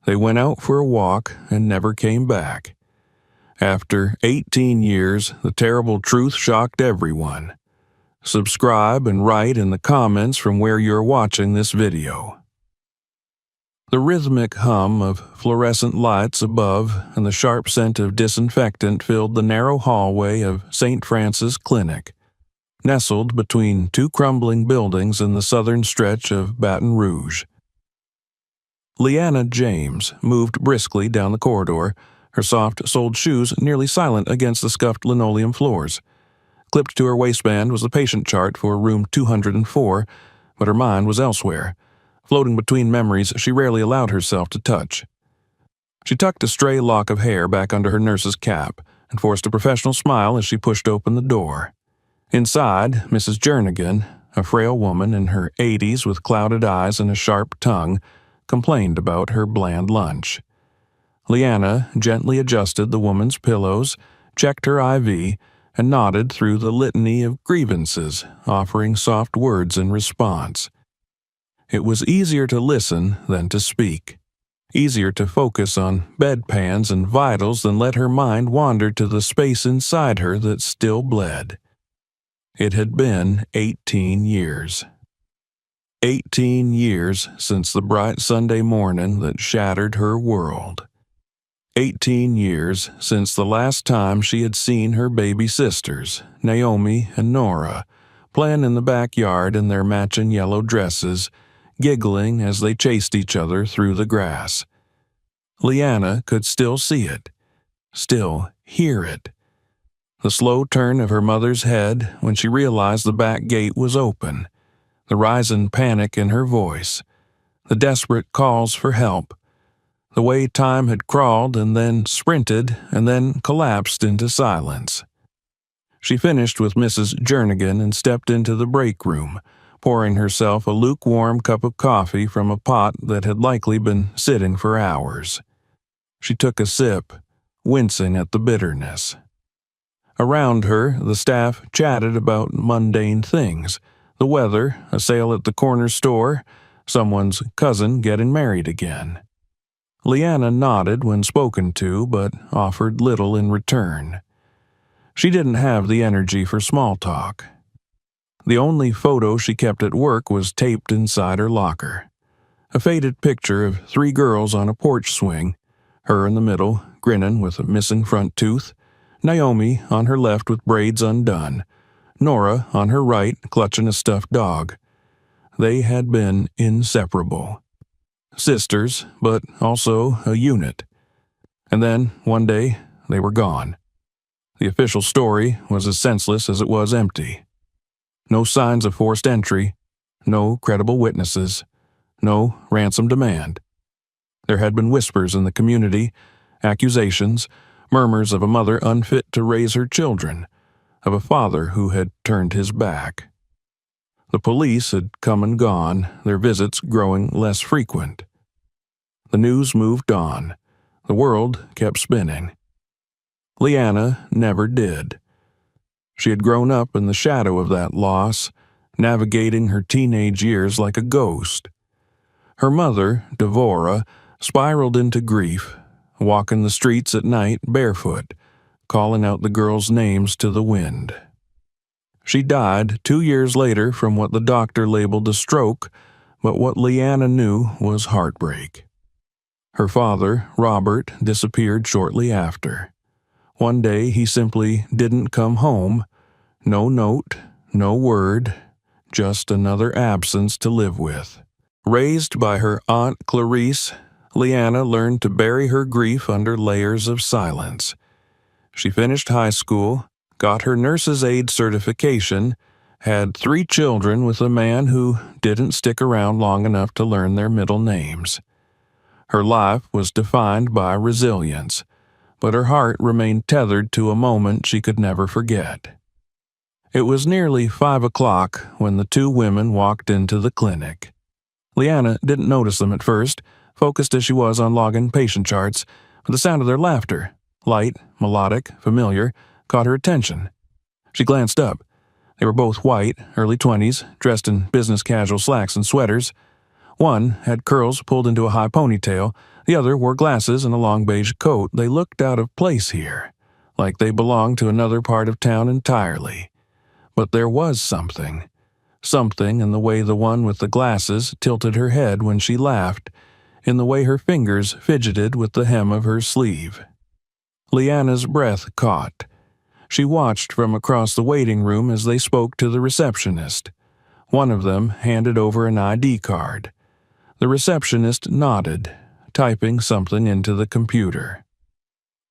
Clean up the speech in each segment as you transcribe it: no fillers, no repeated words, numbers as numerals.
They went out for a walk and never came back. After 18 years, the terrible truth shocked everyone. Subscribe and write in the comments from where you're watching this video. The rhythmic hum of fluorescent lights above and the sharp scent of disinfectant filled the narrow hallway of St. Francis Clinic, nestled between two crumbling buildings in the southern stretch of Baton Rouge. Leanna James moved briskly down the corridor, her soft-soled shoes nearly silent against the scuffed linoleum floors. Clipped to her waistband was the patient chart for room 204, but her mind was elsewhere, floating between memories she rarely allowed herself to touch. She tucked a stray lock of hair back under her nurse's cap and forced a professional smile as she pushed open the door. Inside, Mrs. Jernigan, a frail woman in her 80s with clouded eyes and a sharp tongue, complained about her bland lunch. Leanna gently adjusted the woman's pillows, checked her IV, and nodded through the litany of grievances, offering soft words in response. It was easier to listen than to speak, easier to focus on bedpans and vitals than let her mind wander to the space inside her that still bled. It had been 18 years. 18 years since the bright Sunday morning that shattered her world. 18 years since the last time she had seen her baby sisters, Naomi and Nora, playing in the backyard in their matching yellow dresses, giggling as they chased each other through the grass. Leanna could still see it, still hear it. The slow turn of her mother's head when she realized the back gate was open, the rising panic in her voice, the desperate calls for help, the way time had crawled and then sprinted and then collapsed into silence. She finished with Mrs. Jernigan and stepped into the break room, pouring herself a lukewarm cup of coffee from a pot that had likely been sitting for hours. She took a sip, wincing at the bitterness. Around her, the staff chatted about mundane things, the weather, a sale at the corner store, someone's cousin getting married again. Leanna nodded when spoken to, but offered little in return. She didn't have the energy for small talk. The only photo she kept at work was taped inside her locker. A faded picture of 3 girls on a porch swing, her in the middle, grinning with a missing front tooth, Naomi on her left with braids undone, Nora on her right clutching a stuffed dog. They had been inseparable. Sisters, but also a unit. And then, one day, they were gone. The official story was as senseless as it was empty. No signs of forced entry, no credible witnesses, no ransom demand. There had been whispers in the community, accusations, murmurs of a mother unfit to raise her children, of a father who had turned his back. The police had come and gone, their visits growing less frequent. The news moved on. The world kept spinning. Leanna never did. She had grown up in the shadow of that loss, navigating her teenage years like a ghost. Her mother, Devora, spiraled into grief, walking the streets at night barefoot, calling out the girls' names to the wind. She died 2 years later from what the doctor labeled a stroke, but what Leanna knew was heartbreak. Her father, Robert, disappeared shortly after. One day he simply didn't come home. No note, no word, just another absence to live with. Raised by her Aunt Clarice, Leanna learned to bury her grief under layers of silence. She finished high school, got her nurse's aide certification, had 3 children with a man who didn't stick around long enough to learn their middle names. Her life was defined by resilience, but her heart remained tethered to a moment she could never forget. It was nearly 5 o'clock when the 2 women walked into the clinic. Leanna didn't notice them at first, focused as she was on logging patient charts, but the sound of their laughter, light, melodic, familiar, caught her attention. She glanced up. They were both white, early 20s, dressed in business casual slacks and sweaters. One had curls pulled into a high ponytail, The other wore glasses and a long beige coat. They looked out of place here, like they belonged to another part of town entirely. But there was something in the way the one with the glasses tilted her head when she laughed, in the way her fingers fidgeted with the hem of her sleeve. Leanna's breath caught. She watched from across the waiting room as they spoke to the receptionist. One of them handed over an ID card. The receptionist nodded, typing something into the computer.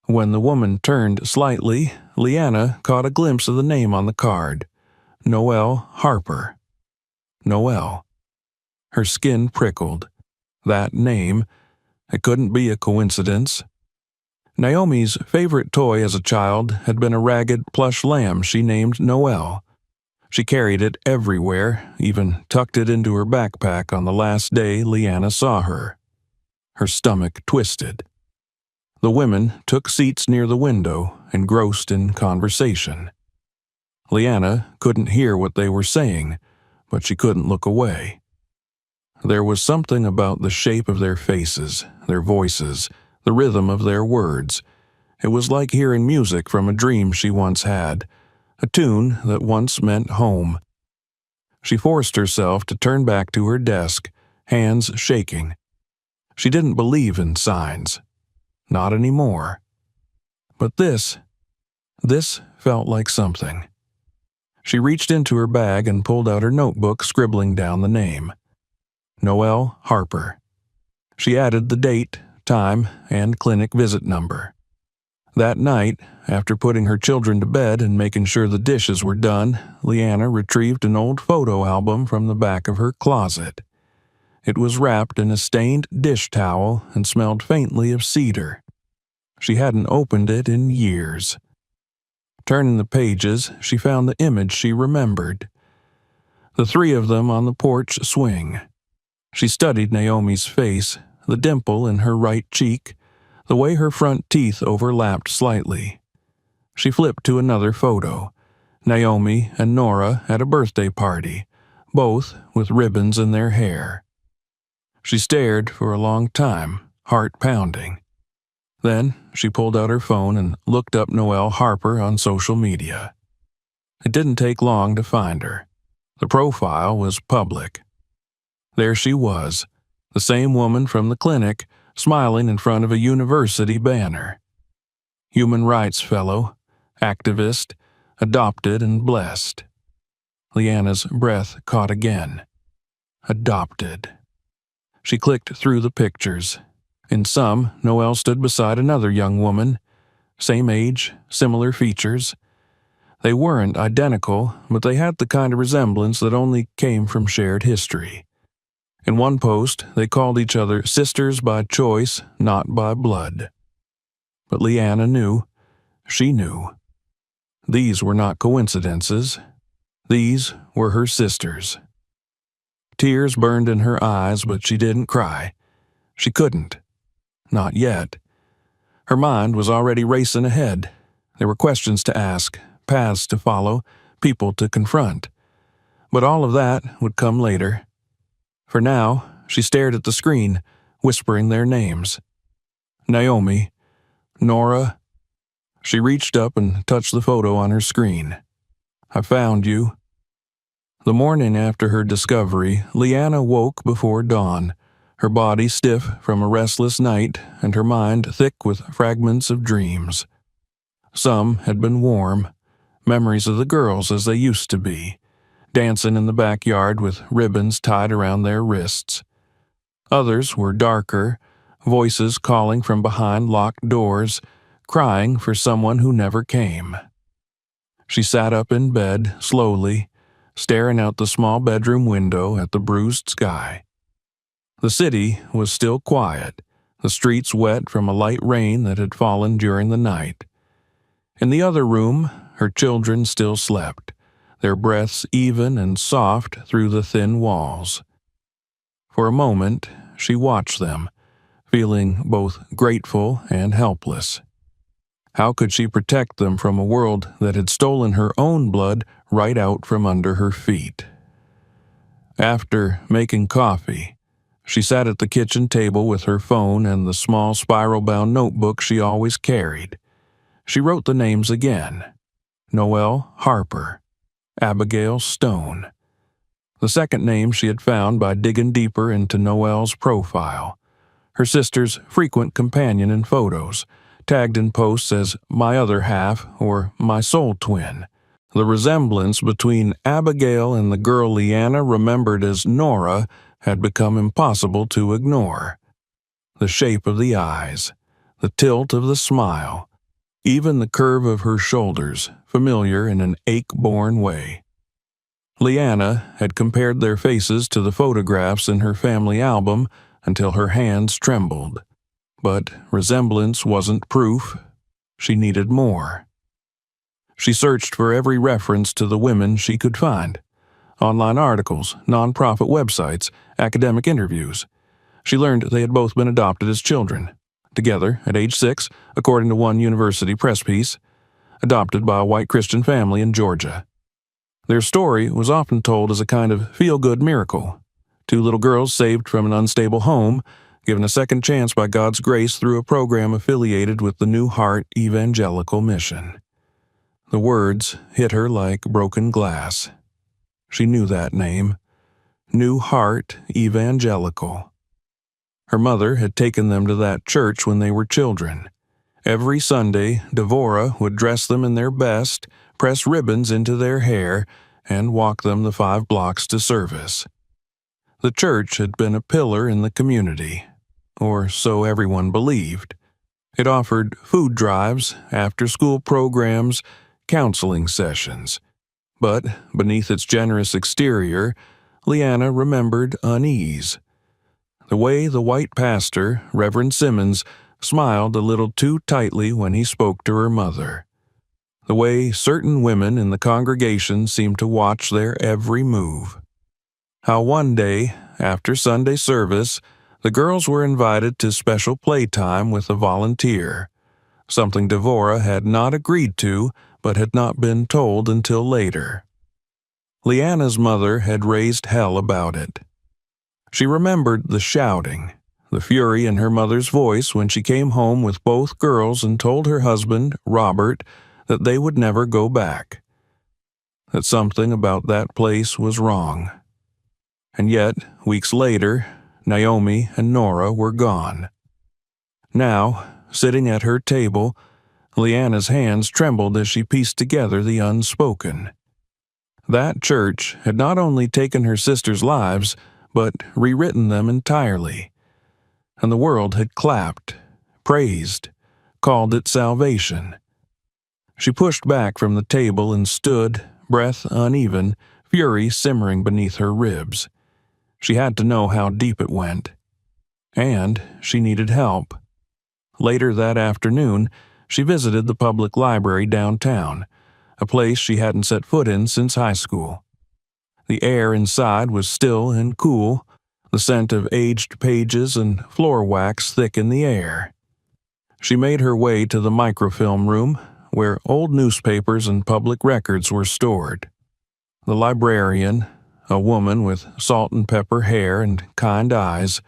When the woman turned slightly, Leanna caught a glimpse of the name on the card. Noelle Harper. Noelle. Her skin prickled. That name. It couldn't be a coincidence. Naomi's favorite toy as a child had been a ragged plush lamb she named Noelle. She carried it everywhere, even tucked it into her backpack on the last day Leanna saw her. Her stomach twisted. The women took seats near the window, engrossed in conversation. Leanna couldn't hear what they were saying, but she couldn't look away. There was something about the shape of their faces, their voices, the rhythm of their words. It was like hearing music from a dream she once had, a tune that once meant home. She forced herself to turn back to her desk, hands shaking. She didn't believe in signs. Not anymore. But this felt like something. She reached into her bag and pulled out her notebook, scribbling down the name. Noelle Harper. She added the date, time, and clinic visit number. That night, after putting her children to bed and making sure the dishes were done, Leanna retrieved an old photo album from the back of her closet. It was wrapped in a stained dish towel and smelled faintly of cedar. She hadn't opened it in years. Turning the pages, she found the image she remembered. The three of them on the porch swing. She studied Naomi's face, the dimple in her right cheek, the way her front teeth overlapped slightly. She flipped to another photo. Naomi and Nora at a birthday party, both with ribbons in their hair. She stared for a long time, heart pounding. Then she pulled out her phone and looked up Noelle Harper on social media. It didn't take long to find her. The profile was public. There she was, the same woman from the clinic, smiling in front of a university banner. Human rights fellow, activist, adopted and blessed. Leanna's breath caught again. Adopted. She clicked through the pictures. In some, Noelle stood beside another young woman. Same age, similar features. They weren't identical, but they had the kind of resemblance that only came from shared history. In one post, they called each other sisters by choice, not by blood. But Leanna knew. She knew. These were not coincidences. These were her sisters. Tears burned in her eyes, but she didn't cry. She couldn't. Not yet. Her mind was already racing ahead. There were questions to ask, paths to follow, people to confront. But all of that would come later. For now, she stared at the screen, whispering their names. Naomi. Nora. She reached up and touched the photo on her screen. I found you. The morning after her discovery, Leanna woke before dawn, her body stiff from a restless night and her mind thick with fragments of dreams. Some had been warm, memories of the girls as they used to be, dancing in the backyard with ribbons tied around their wrists. Others were darker, voices calling from behind locked doors, crying for someone who never came. She sat up in bed, slowly, staring out the small bedroom window at the bruised sky. The city was still quiet, the streets wet from a light rain that had fallen during the night. In the other room, her children still slept, their breaths even and soft through the thin walls. For a moment, she watched them, feeling both grateful and helpless. How could she protect them from a world that had stolen her own blood right out from under her feet? After making coffee, She sat at the kitchen table with her phone and the small spiral-bound notebook she always carried. She wrote the names again. Noelle Harper, Abigail Stone. The second name she had found by digging deeper into Noelle's profile. Her sister's frequent companion in photos, tagged in posts as my other half or my soul twin. The resemblance between Abigail and the girl Leanna remembered as Nora had become impossible to ignore. The shape of the eyes, the tilt of the smile, even the curve of her shoulders, familiar in an ache-born way. Leanna had compared their faces to the photographs in her family album until her hands trembled. But resemblance wasn't proof. She needed more. She searched for every reference to the women she could find. Online articles, nonprofit websites, academic interviews. She learned they had both been adopted as children. Together, at age 6, according to one university press piece, adopted by a white Christian family in Georgia. Their story was often told as a kind of feel-good miracle. 2 little girls saved from an unstable home, given a second chance by God's grace through a program affiliated with the New Heart Evangelical Mission. The words hit her like broken glass. She knew that name. New Heart Evangelical. Her mother had taken them to that church when they were children. Every Sunday, Devora would dress them in their best, press ribbons into their hair, and walk them the 5 blocks to service. The church had been a pillar in the community, or so everyone believed. It offered food drives, after-school programs, counseling sessions. But beneath its generous exterior, Leanna remembered unease. The way the white pastor, Reverend Simmons, smiled a little too tightly when he spoke to her mother. The way certain women in the congregation seemed to watch their every move. How one day, after Sunday service, the girls were invited to special playtime with a volunteer, something Devora had not agreed to but had not been told until later. Leanna's mother had raised hell about it. She remembered the shouting, the fury in her mother's voice when she came home with both girls and told her husband, Robert, that they would never go back. That something about that place was wrong. And yet, weeks later, Naomi and Nora were gone. Now, sitting at her table, Leanna's hands trembled as she pieced together the unspoken. That church had not only taken her sisters' lives, but rewritten them entirely. And the world had clapped, praised, called it salvation. She pushed back from the table and stood, breath uneven, fury simmering beneath her ribs. She had to know how deep it went. And she needed help. Later that afternoon, she visited the public library downtown, a place she hadn't set foot in since high school. The air inside was still and cool, the scent of aged pages and floor wax thick in the air. She made her way to the microfilm room, where old newspapers and public records were stored. The librarian, a woman with salt and pepper hair and kind eyes,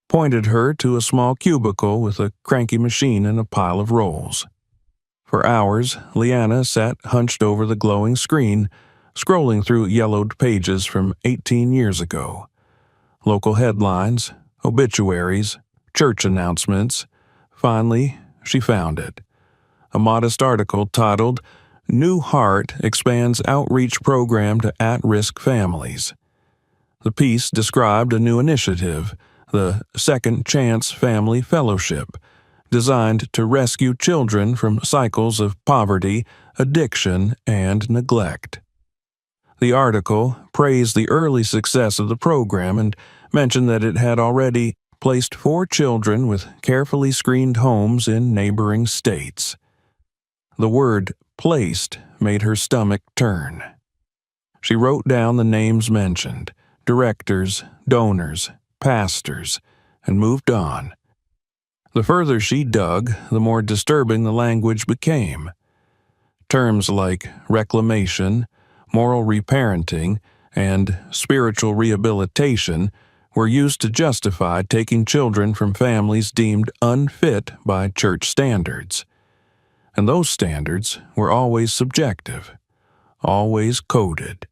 pointed her to a small cubicle with a cranky machine and a pile of rolls. For hours, Leanna sat hunched over the glowing screen, scrolling through yellowed pages from 18 years ago. Local headlines, obituaries, church announcements. Finally, she found it. A modest article titled, New Heart Expands Outreach Program to At-Risk Families. The piece described a new initiative, the Second Chance Family Fellowship, designed to rescue children from cycles of poverty, addiction, and neglect. The article praised the early success of the program and mentioned that it had already placed 4 children with carefully screened homes in neighboring states. The word placed made her stomach turn. She wrote down the names mentioned, directors, donors, pastors, and moved on. The further she dug, the more disturbing the language became. Terms like reclamation, moral reparenting, and spiritual rehabilitation were used to justify taking children from families deemed unfit by church standards. And those standards were always subjective, always coded.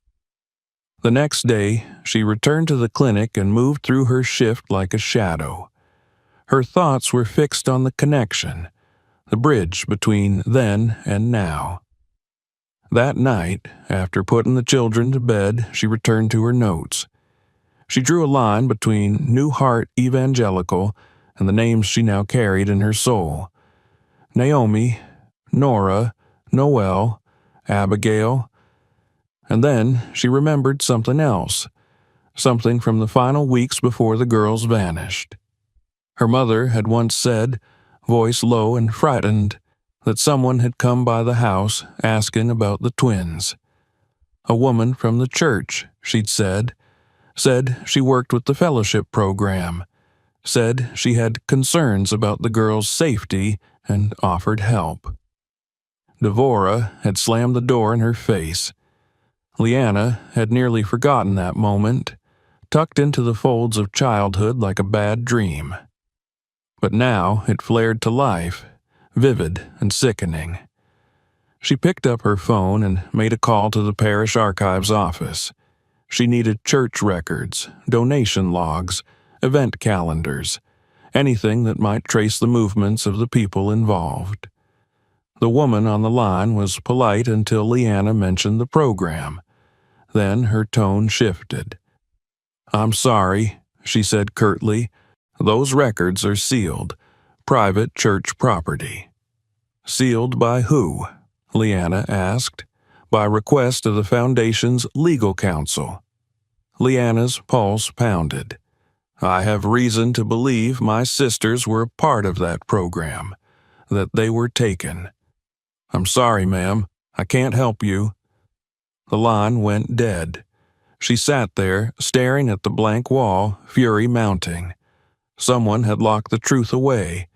The next day, she returned to the clinic and moved through her shift like a shadow. Her thoughts were fixed on the connection, the bridge between then and now. That night, after putting the children to bed, she returned to her notes. She drew a line between New Heart Evangelical and the names she now carried in her soul: Naomi, Nora, Noel, Abigail. And then she remembered something else, something from the final weeks before the girls vanished. Her mother had once said, voice low and frightened, that someone had come by the house asking about the twins. A woman from the church, she'd said she worked with the fellowship program, said she had concerns about the girls' safety and offered help. Devora had slammed the door in her face. Leanna had nearly forgotten that moment, tucked into the folds of childhood like a bad dream. But now it flared to life, vivid and sickening. She picked up her phone and made a call to the parish archives office. She needed church records, donation logs, event calendars, anything that might trace the movements of the people involved. The woman on the line was polite until Leanna mentioned the program. Then her tone shifted. "I'm sorry," she said curtly. "Those records are sealed. Private church property." "Sealed by who?" Leanna asked. "By request of the Foundation's legal counsel." Leanna's pulse pounded. "I have reason to believe my sisters were a part of that program, that they were taken." "I'm sorry, ma'am. I can't help you." The line went dead. She sat there, staring at the blank wall, fury mounting. Someone had locked the truth away,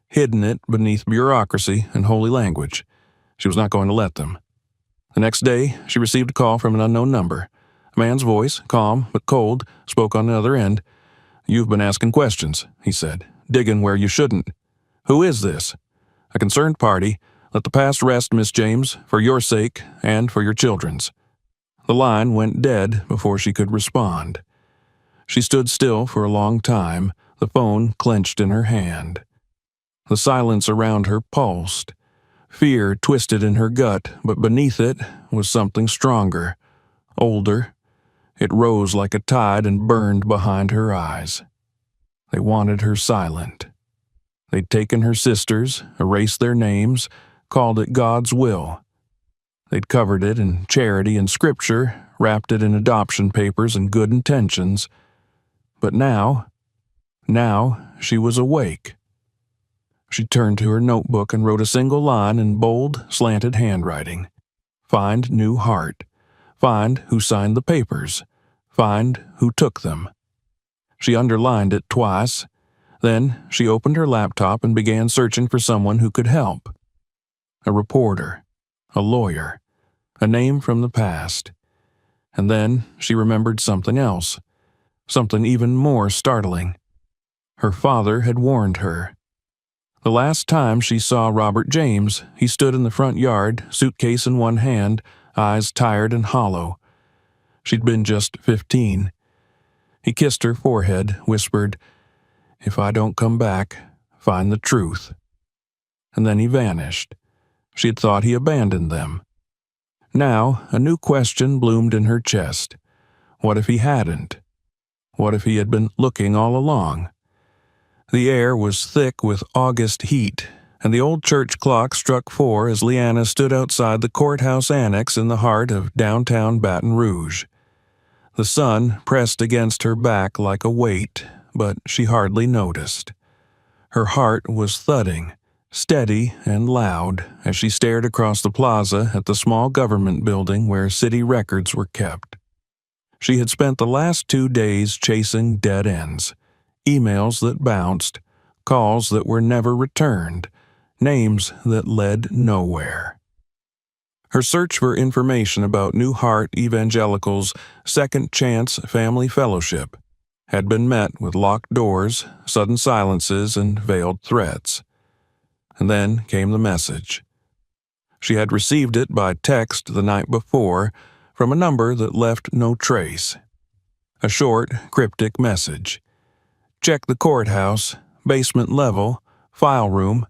hidden it beneath bureaucracy and holy language. She was not going to let them. The next day, she received a call from an unknown number. A man's voice, calm but cold, spoke on the other end. "You've been asking questions," he said, "digging where you shouldn't. Who is this?" "A concerned party. Let the past rest, Miss James, for your sake and for your children's." The line went dead before she could respond. She stood still for a long time, the phone clenched in her hand. The silence around her pulsed. Fear twisted in her gut, but beneath it was something stronger, older. It rose like a tide and burned behind her eyes. They wanted her silent. They'd taken her sisters, erased their names, called it God's will. They'd covered it in charity and scripture, wrapped it in adoption papers and good intentions. But now she was awake. She turned to her notebook and wrote a single line in bold, slanted handwriting. Find New Heart. Find who signed the papers. Find who took them. She underlined it twice. Then she opened her laptop and began searching for someone who could help. A reporter. A lawyer. A name from the past. And then she remembered something else. Something even more startling. Her father had warned her. The last time she saw Robert James, he stood in the front yard, suitcase in one hand, eyes tired and hollow. She'd been just 15. He kissed her forehead, whispered, "If I don't come back, find the truth." And then he vanished. She had thought he abandoned them. Now, a new question bloomed in her chest. What if he hadn't? What if he had been looking all along? The air was thick with August heat, and the old church clock struck 4 as Leanna stood outside the courthouse annex in the heart of downtown Baton Rouge. The sun pressed against her back like a weight, but she hardly noticed. Her heart was thudding, steady and loud, as she stared across the plaza at the small government building where city records were kept. She had spent the last 2 days chasing dead ends, emails that bounced, calls that were never returned, names that led nowhere. Her search for information about New Heart Evangelical's Second Chance Family Fellowship had been met with locked doors, sudden silences, and veiled threats. And then came the message. She had received it by text the night before from a number that left no trace. A short, cryptic message. Check the courthouse, basement level, file room.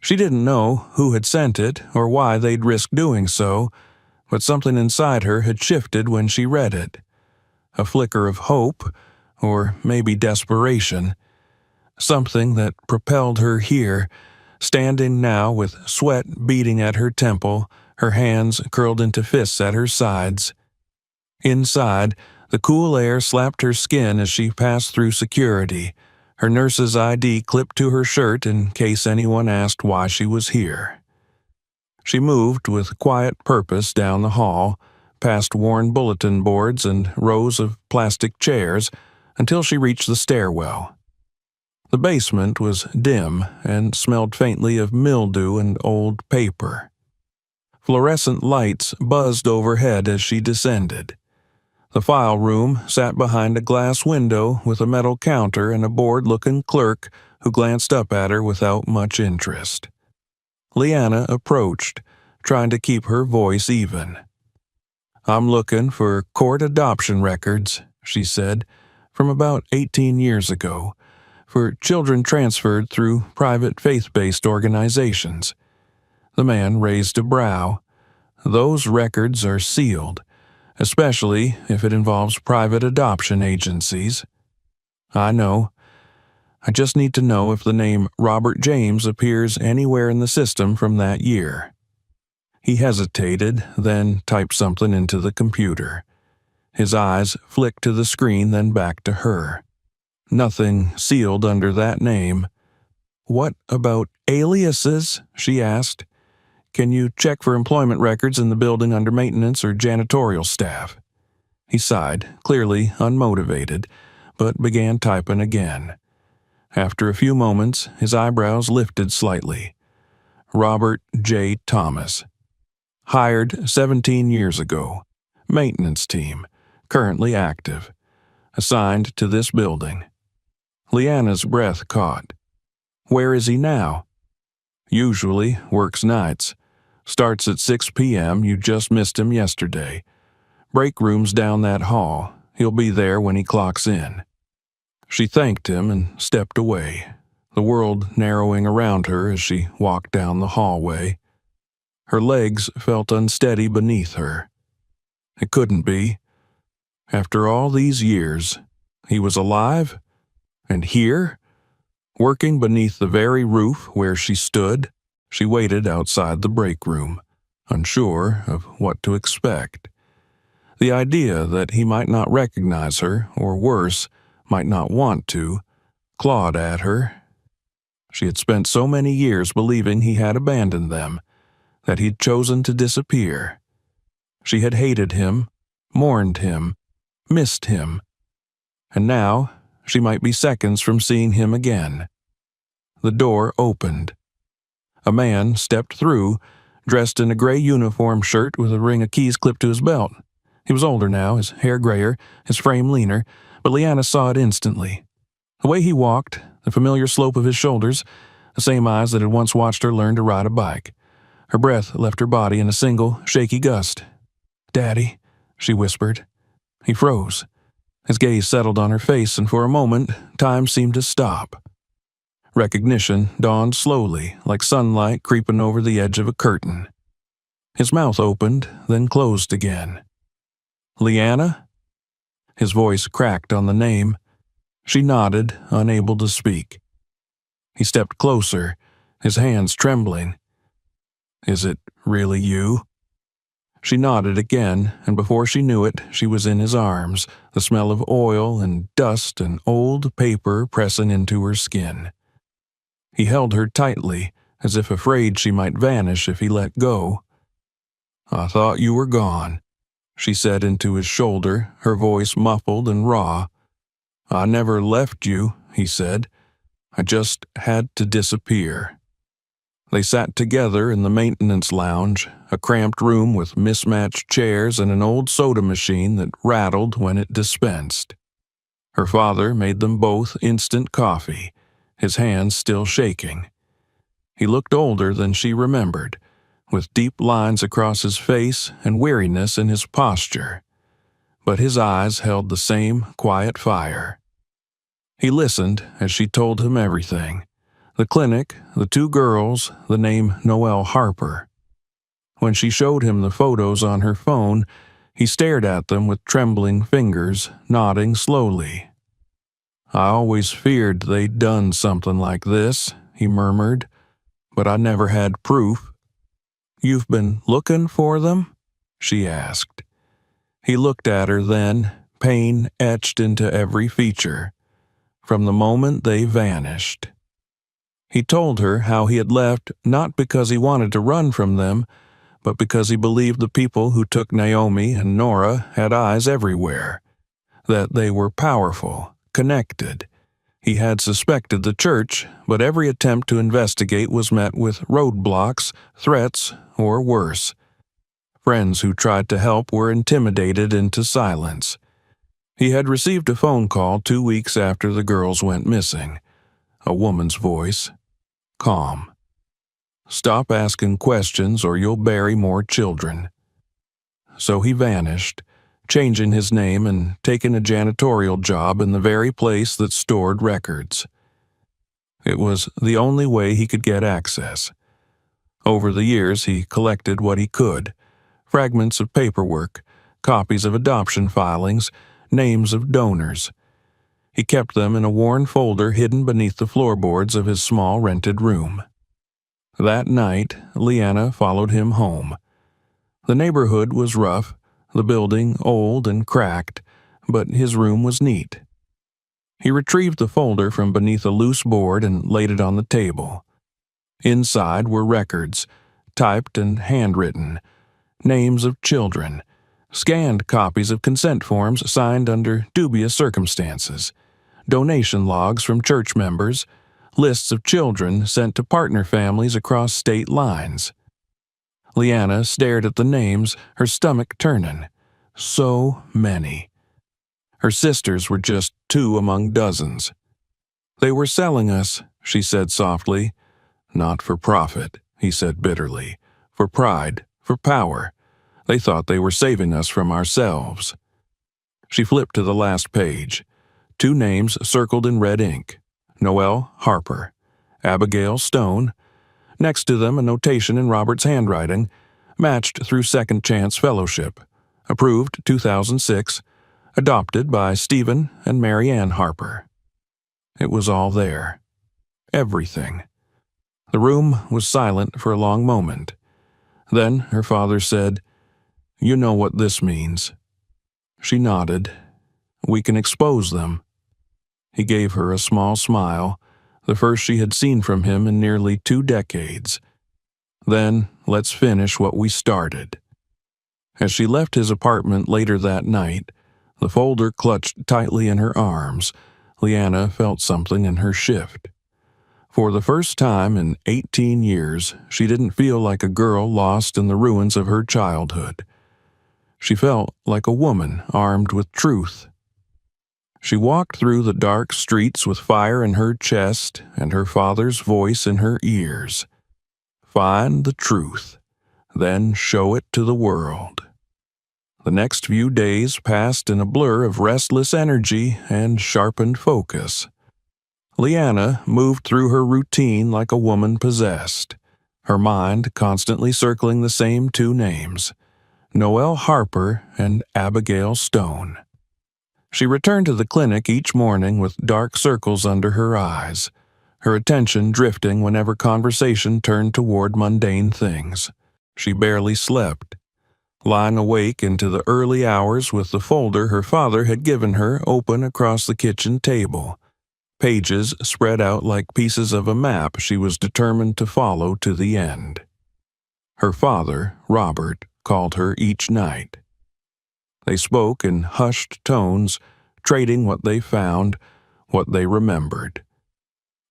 She didn't know who had sent it or why they'd risk doing so, but something inside her had shifted when she read it. A flicker of hope, or maybe desperation. Something that propelled her here, standing now with sweat beading at her temple, her hands curled into fists at her sides. Inside, the cool air slapped her skin as she passed through security, her nurse's ID clipped to her shirt in case anyone asked why she was here. She moved with quiet purpose down the hall, past worn bulletin boards and rows of plastic chairs, until she reached the stairwell. The basement was dim and smelled faintly of mildew and old paper. Fluorescent lights buzzed overhead as she descended. The file room sat behind a glass window with a metal counter and a bored-looking clerk who glanced up at her without much interest. Leanna approached, trying to keep her voice even. "I'm looking for court adoption records," she said, "from about 18 years ago, for children transferred through private faith-based organizations." The man raised a brow. "Those records are sealed, especially if it involves private adoption agencies." "I know. I just need to know if the name Robert James appears anywhere in the system from that year." He hesitated, then typed something into the computer. His eyes flicked to the screen, then back to her. "Nothing sealed under that name." "What about aliases?" she asked. "Can you check for employment records in the building under maintenance or janitorial staff?" He sighed, clearly unmotivated, but began typing again. After a few moments, his eyebrows lifted slightly. "Robert J. Thomas. Hired 17 years ago. Maintenance team. Currently active. Assigned to this building." Leanna's breath caught. "Where is he now?" "Usually works nights. Starts at 6 p.m. You just missed him yesterday. Break room's down that hall. He'll be there when he clocks in." She thanked him and stepped away, the world narrowing around her as she walked down the hallway. Her legs felt unsteady beneath her. It couldn't be. After all these years, he was alive? And here? Working beneath the very roof where she stood, she waited outside the break room, unsure of what to expect. The idea that he might not recognize her, or worse, might not want to, clawed at her. She had spent so many years believing he had abandoned them, that he'd chosen to disappear. She had hated him, mourned him, missed him, and now she might be seconds from seeing him again. The door opened. A man stepped through, dressed in a gray uniform shirt with a ring of keys clipped to his belt. He was older now, his hair grayer, his frame leaner, but Leanna saw it instantly. The way he walked, the familiar slope of his shoulders, the same eyes that had once watched her learn to ride a bike. Her breath left her body in a single, shaky gust. "Daddy," she whispered. He froze. His gaze settled on her face, and for a moment, time seemed to stop. Recognition dawned slowly, like sunlight creeping over the edge of a curtain. His mouth opened, then closed again. "Leanna?" His voice cracked on the name. She nodded, unable to speak. He stepped closer, his hands trembling. "Is it really you?" She nodded again, and before she knew it, she was in his arms, the smell of oil and dust and old paper pressing into her skin. He held her tightly, as if afraid she might vanish if he let go. "I thought you were gone," she said into his shoulder, her voice muffled and raw. "I never left you," he said. "I just had to disappear." They sat together in the maintenance lounge, a cramped room with mismatched chairs and an old soda machine that rattled when it dispensed. Her father made them both instant coffee, his hands still shaking. He looked older than she remembered, with deep lines across his face and weariness in his posture. But his eyes held the same quiet fire. He listened as she told him everything: the clinic, the two girls, the name Noelle Harper. When she showed him the photos on her phone, he stared at them with trembling fingers, nodding slowly. "I always feared they'd done something like this," he murmured, "but I never had proof." "You've been looking for them?" she asked. He looked at her then, pain etched into every feature. From the moment they vanished. He told her how he had left not because he wanted to run from them, but because he believed the people who took Naomi and Nora had eyes everywhere, that they were powerful, connected. He had suspected the church, but every attempt to investigate was met with roadblocks, threats, or worse. Friends who tried to help were intimidated into silence. He had received a phone call 2 weeks after the girls went missing. A woman's voice. Calm. "Stop asking questions or you'll bury more children." So he vanished, changing his name and taking a janitorial job in the very place that stored records. It was the only way he could get access. Over the years, he collected what he could: fragments of paperwork, copies of adoption filings, names of donors. He kept them in a worn folder hidden beneath the floorboards of his small rented room. That night, Leanna followed him home. The neighborhood was rough, the building old and cracked, but his room was neat. He retrieved the folder from beneath a loose board and laid it on the table. Inside were records, typed and handwritten, names of children, scanned copies of consent forms signed under dubious circumstances, donation logs from church members, lists of children sent to partner families across state lines. Leanna stared at the names, her stomach turning. So many. Her sisters were just 2 among dozens. "They were selling us," she said softly. "Not for profit," he said bitterly. "For pride, for power. They thought they were saving us from ourselves." She flipped to the last page. 2 names circled in red ink: Noelle Harper, Abigail Stone. Next to them a notation in Robert's handwriting, matched through Second Chance Fellowship. Approved 2006, adopted by Stephen and Mary Ann Harper. It was all there. Everything. The room was silent for a long moment. Then her father said, "You know what this means." She nodded. "We can expose them." He gave her a small smile, the first she had seen from him in nearly 2 decades. "Then let's finish what we started." As she left his apartment later that night, the folder clutched tightly in her arms, Leanna felt something in her shift. For the first time in 18 years, she didn't feel like a girl lost in the ruins of her childhood. She felt like a woman armed with truth. She walked through the dark streets with fire in her chest and her father's voice in her ears. Find the truth, then show it to the world. The next few days passed in a blur of restless energy and sharpened focus. Leanna moved through her routine like a woman possessed, her mind constantly circling the same 2 names, Noelle Harper and Abigail Stone. She returned to the clinic each morning with dark circles under her eyes, her attention drifting whenever conversation turned toward mundane things. She barely slept, lying awake into the early hours with the folder her father had given her open across the kitchen table, pages spread out like pieces of a map she was determined to follow to the end. Her father, Robert, called her each night. They spoke in hushed tones, trading what they found, what they remembered.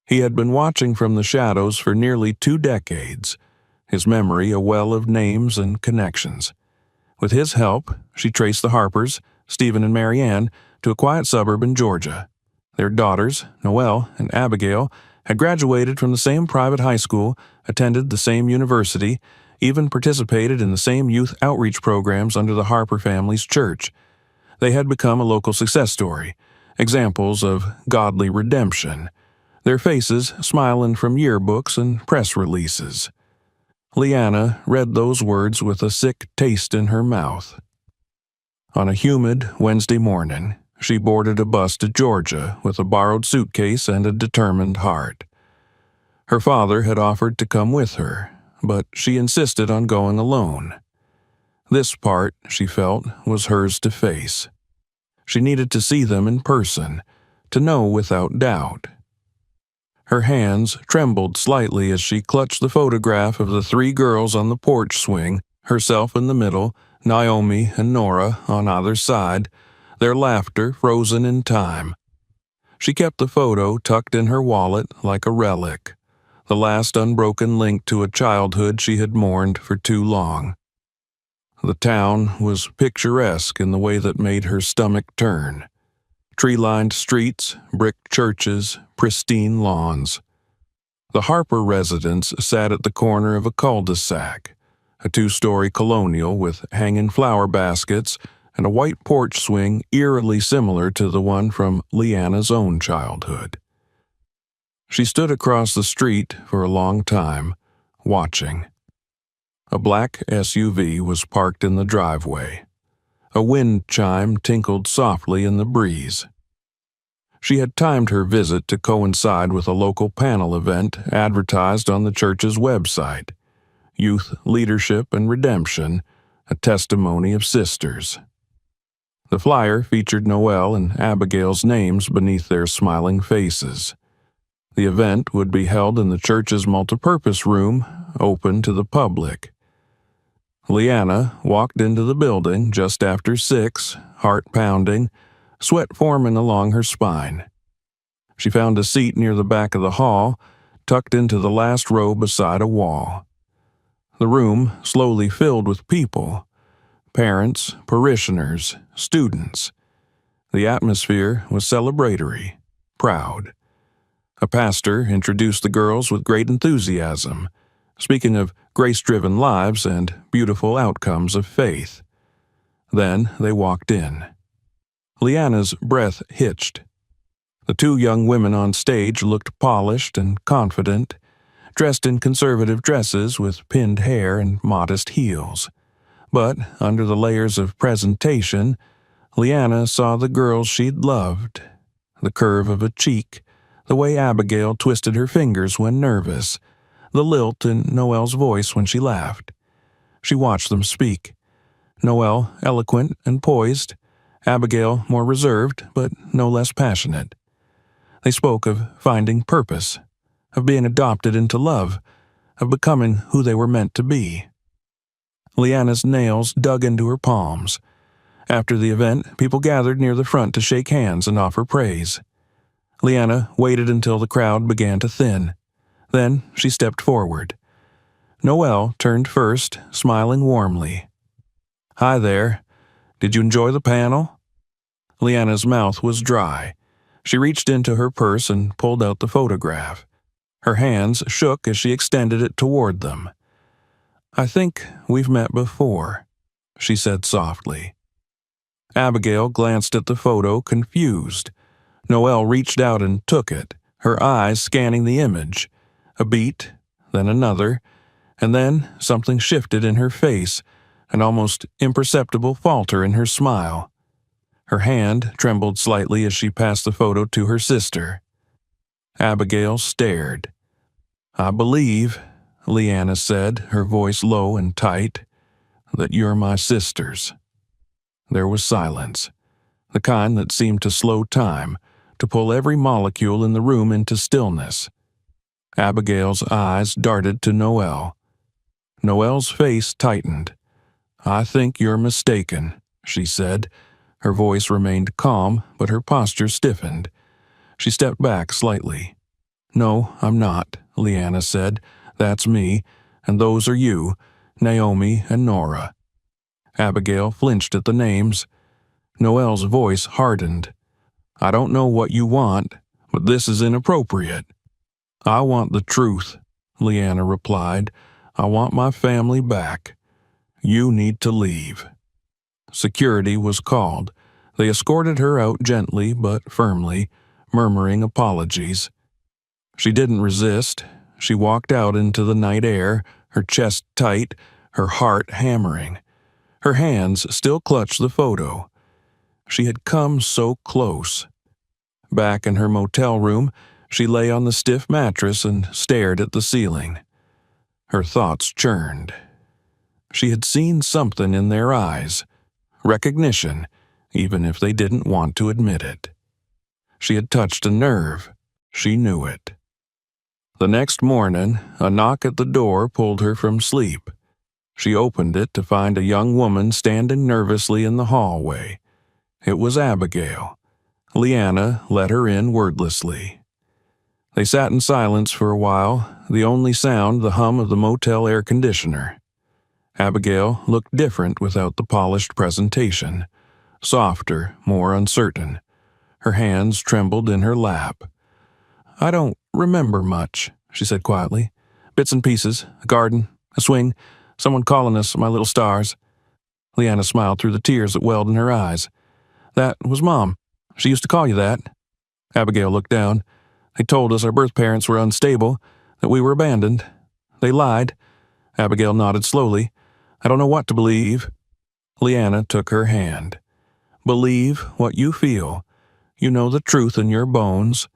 He had been watching from the shadows for nearly 2 decades, his memory a well of names and connections. With his help, she traced the Harpers, Stephen and Mary Ann, to a quiet suburb in Georgia. Their daughters, Noelle and Abigail, had graduated from the same private high school, attended the same university, even participated in the same youth outreach programs under the Harper family's church. They had become a local success story, examples of godly redemption, their faces smiling from yearbooks and press releases. Leanna read those words with a sick taste in her mouth. On a humid Wednesday morning, she boarded a bus to Georgia with a borrowed suitcase and a determined heart. Her father had offered to come with her, but she insisted on going alone. This part, she felt, was hers to face. She needed to see them in person, to know without doubt. Her hands trembled slightly as she clutched the photograph of the three girls on the porch swing, herself in the middle, Naomi and Nora on either side, their laughter frozen in time. She kept the photo tucked in her wallet like a relic, the last unbroken link to a childhood she had mourned for too long. The town was picturesque in the way that made her stomach turn. Tree-lined streets, brick churches, pristine lawns. The Harper residence sat at the corner of a cul-de-sac, a two-story colonial with hanging flower baskets and a white porch swing eerily similar to the one from Leanna's own childhood. She stood across the street for a long time, watching. A black SUV was parked in the driveway. A wind chime tinkled softly in the breeze. She had timed her visit to coincide with a local panel event advertised on the church's website, Youth Leadership and Redemption, a testimony of sisters. The flyer featured Noelle and Abigail's names beneath their smiling faces. The event would be held in the church's multipurpose room, open to the public. Leanna walked into the building just after 6, heart pounding, sweat forming along her spine. She found a seat near the back of the hall, tucked into the last row beside a wall. The room slowly filled with people, parents, parishioners, students. The atmosphere was celebratory, proud. A pastor introduced the girls with great enthusiasm, speaking of grace-driven lives and beautiful outcomes of faith. Then they walked in. Leanna's breath hitched. The two young women on stage looked polished and confident, dressed in conservative dresses with pinned hair and modest heels. But under the layers of presentation, Leanna saw the girls she'd loved, the curve of a cheek, the way Abigail twisted her fingers when nervous, the lilt in Noelle's voice when she laughed. She watched them speak. Noelle eloquent and poised, Abigail more reserved but no less passionate. They spoke of finding purpose, of being adopted into love, of becoming who they were meant to be. Leanna's nails dug into her palms. After the event, people gathered near the front to shake hands and offer praise. Leanna waited until the crowd began to thin. Then she stepped forward. Noelle turned first, smiling warmly. "Hi there. Did you enjoy the panel?" Leanna's mouth was dry. She reached into her purse and pulled out the photograph. Her hands shook as she extended it toward them. "I think we've met before," she said softly. Abigail glanced at the photo, confused. Noelle reached out and took it, her eyes scanning the image. A beat, then another, and then something shifted in her face, an almost imperceptible falter in her smile. Her hand trembled slightly as she passed the photo to her sister. Abigail stared. "I believe," Leanna said, her voice low and tight, "that you're my sisters." There was silence, the kind that seemed to slow time, to pull every molecule in the room into stillness. Abigail's eyes darted to Noelle. Noelle's face tightened. "I think you're mistaken," she said. Her voice remained calm, but her posture stiffened. She stepped back slightly. "No, I'm not," Leanna said. "That's me, and those are you, Naomi and Nora." Abigail flinched at the names. Noelle's voice hardened. "I don't know what you want, but this is inappropriate." "I want the truth," Leanna replied. "I want my family back. You need to leave." Security was called. They escorted her out gently but firmly, murmuring apologies. She didn't resist. She walked out into the night air, her chest tight, her heart hammering. Her hands still clutched the photo. She had come so close. Back in her motel room, she lay on the stiff mattress and stared at the ceiling. Her thoughts churned. She had seen something in their eyes. Recognition, even if they didn't want to admit it. She had touched a nerve. She knew it. The next morning, a knock at the door pulled her from sleep. She opened it to find a young woman standing nervously in the hallway. It was Abigail. Leanna let her in wordlessly. They sat in silence for a while, the only sound the hum of the motel air conditioner. Abigail looked different without the polished presentation, softer, more uncertain. Her hands trembled in her lap. "I don't remember much," she said quietly. "Bits and pieces, a garden, a swing, someone calling us my little stars." Leanna smiled through the tears that welled in her eyes. "That was Mom. She used to call you that." Abigail looked down. "They told us our birth parents were unstable, that we were abandoned. They lied." Abigail nodded slowly. "I don't know what to believe." Leanna took her hand. "Believe what you feel. You know the truth in your bones."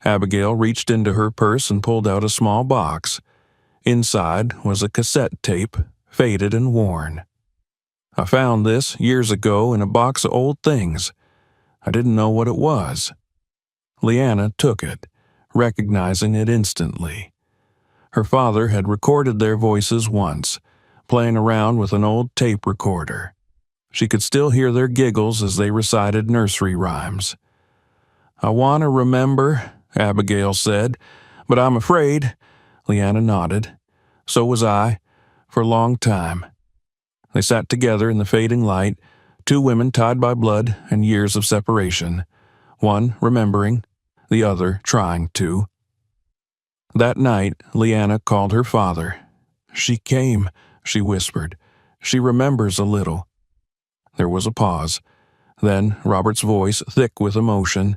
Abigail reached into her purse and pulled out a small box. Inside was a cassette tape, faded and worn. "I found this years ago in a box of old things. I didn't know what it was." Leanna took it, recognizing it instantly. Her father had recorded their voices once, playing around with an old tape recorder. She could still hear their giggles as they recited nursery rhymes. "I want to remember," Abigail said, "but I'm afraid." Leanna nodded. "So was I, for a long time." They sat together in the fading light, two women tied by blood and years of separation, one remembering, the other trying to. That night, Leanna called her father. "She came," she whispered. "She remembers a little." There was a pause. Then Robert's voice, thick with emotion.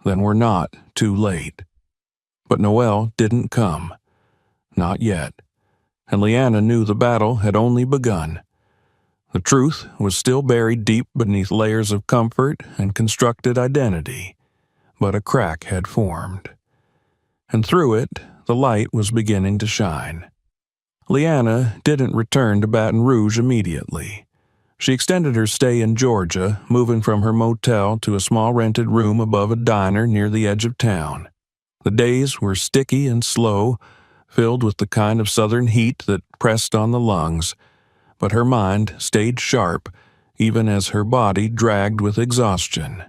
"Then we're not too late." But Noelle didn't come. Not yet. And Leanna knew the battle had only begun. The truth was still buried deep beneath layers of comfort and constructed identity, but a crack had formed. And through it, the light was beginning to shine. Leanna didn't return to Baton Rouge immediately. She extended her stay in Georgia, moving from her motel to a small rented room above a diner near the edge of town. The days were sticky and slow, filled with the kind of southern heat that pressed on the lungs, but her mind stayed sharp, even as her body dragged with exhaustion.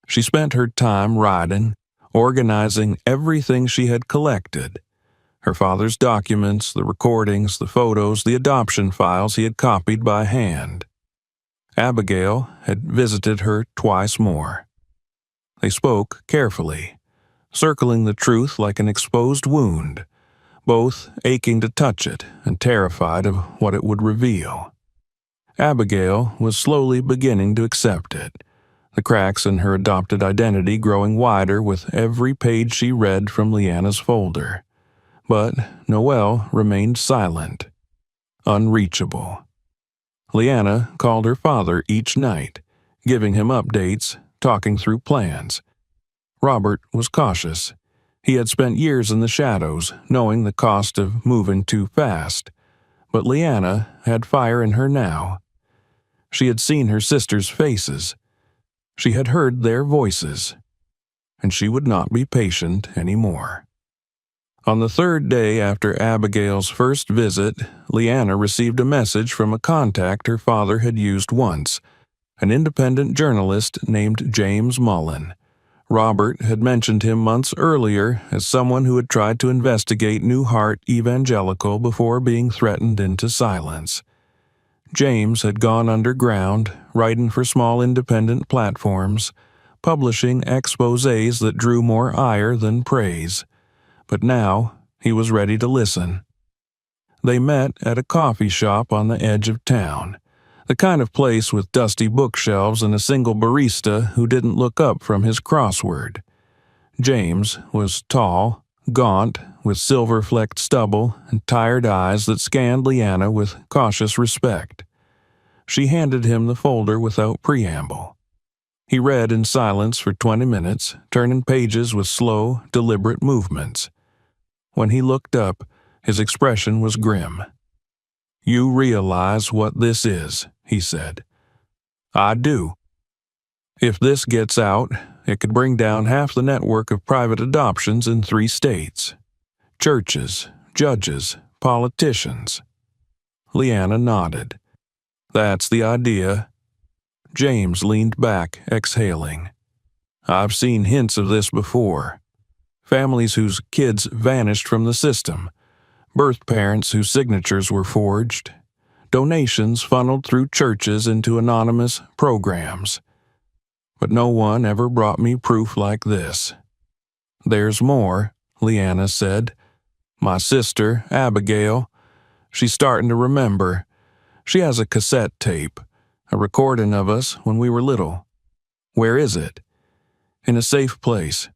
She spent her time writing, organizing everything she had collected. Her father's documents, the recordings, the photos, the adoption files he had copied by hand. Abigail had visited her twice more. They spoke carefully, circling the truth like an exposed wound, both aching to touch it and terrified of what it would reveal. Abigail was slowly beginning to accept it, the cracks in her adopted identity growing wider with every page she read from Leanna's folder. But Noelle remained silent, unreachable. Leanna called her father each night, giving him updates, talking through plans. Robert was cautious. He had spent years in the shadows, knowing the cost of moving too fast. But Leanna had fire in her now. She had seen her sisters' faces. She had heard their voices. And she would not be patient anymore. On the third day after Abigail's first visit, Leanna received a message from a contact her father had used once, an independent journalist named James Mullen. Robert had mentioned him months earlier as someone who had tried to investigate New Heart Evangelical before being threatened into silence. James had gone underground, writing for small independent platforms, publishing exposés that drew more ire than praise. But now he was ready to listen. They met at a coffee shop on the edge of town, the kind of place with dusty bookshelves and a single barista who didn't look up from his crossword. James was tall, gaunt, with silver-flecked stubble and tired eyes that scanned Leanna with cautious respect. She handed him the folder without preamble. He read in silence for 20 minutes, turning pages with slow, deliberate movements. When he looked up, his expression was grim. "You realize what this is," he said. "I do. If this gets out, it could bring down half the network of private adoptions in 3 states. Churches, judges, politicians." Leanna nodded. "That's the idea." James leaned back, exhaling. "I've seen hints of this before. Families whose kids vanished from the system, birth parents whose signatures were forged, donations funneled through churches into anonymous programs. But no one ever brought me proof like this." "There's more," Leanna said. "My sister, Abigail, she's starting to remember. She has a cassette tape, a recording of us when we were little." "Where is it?" "In a safe place."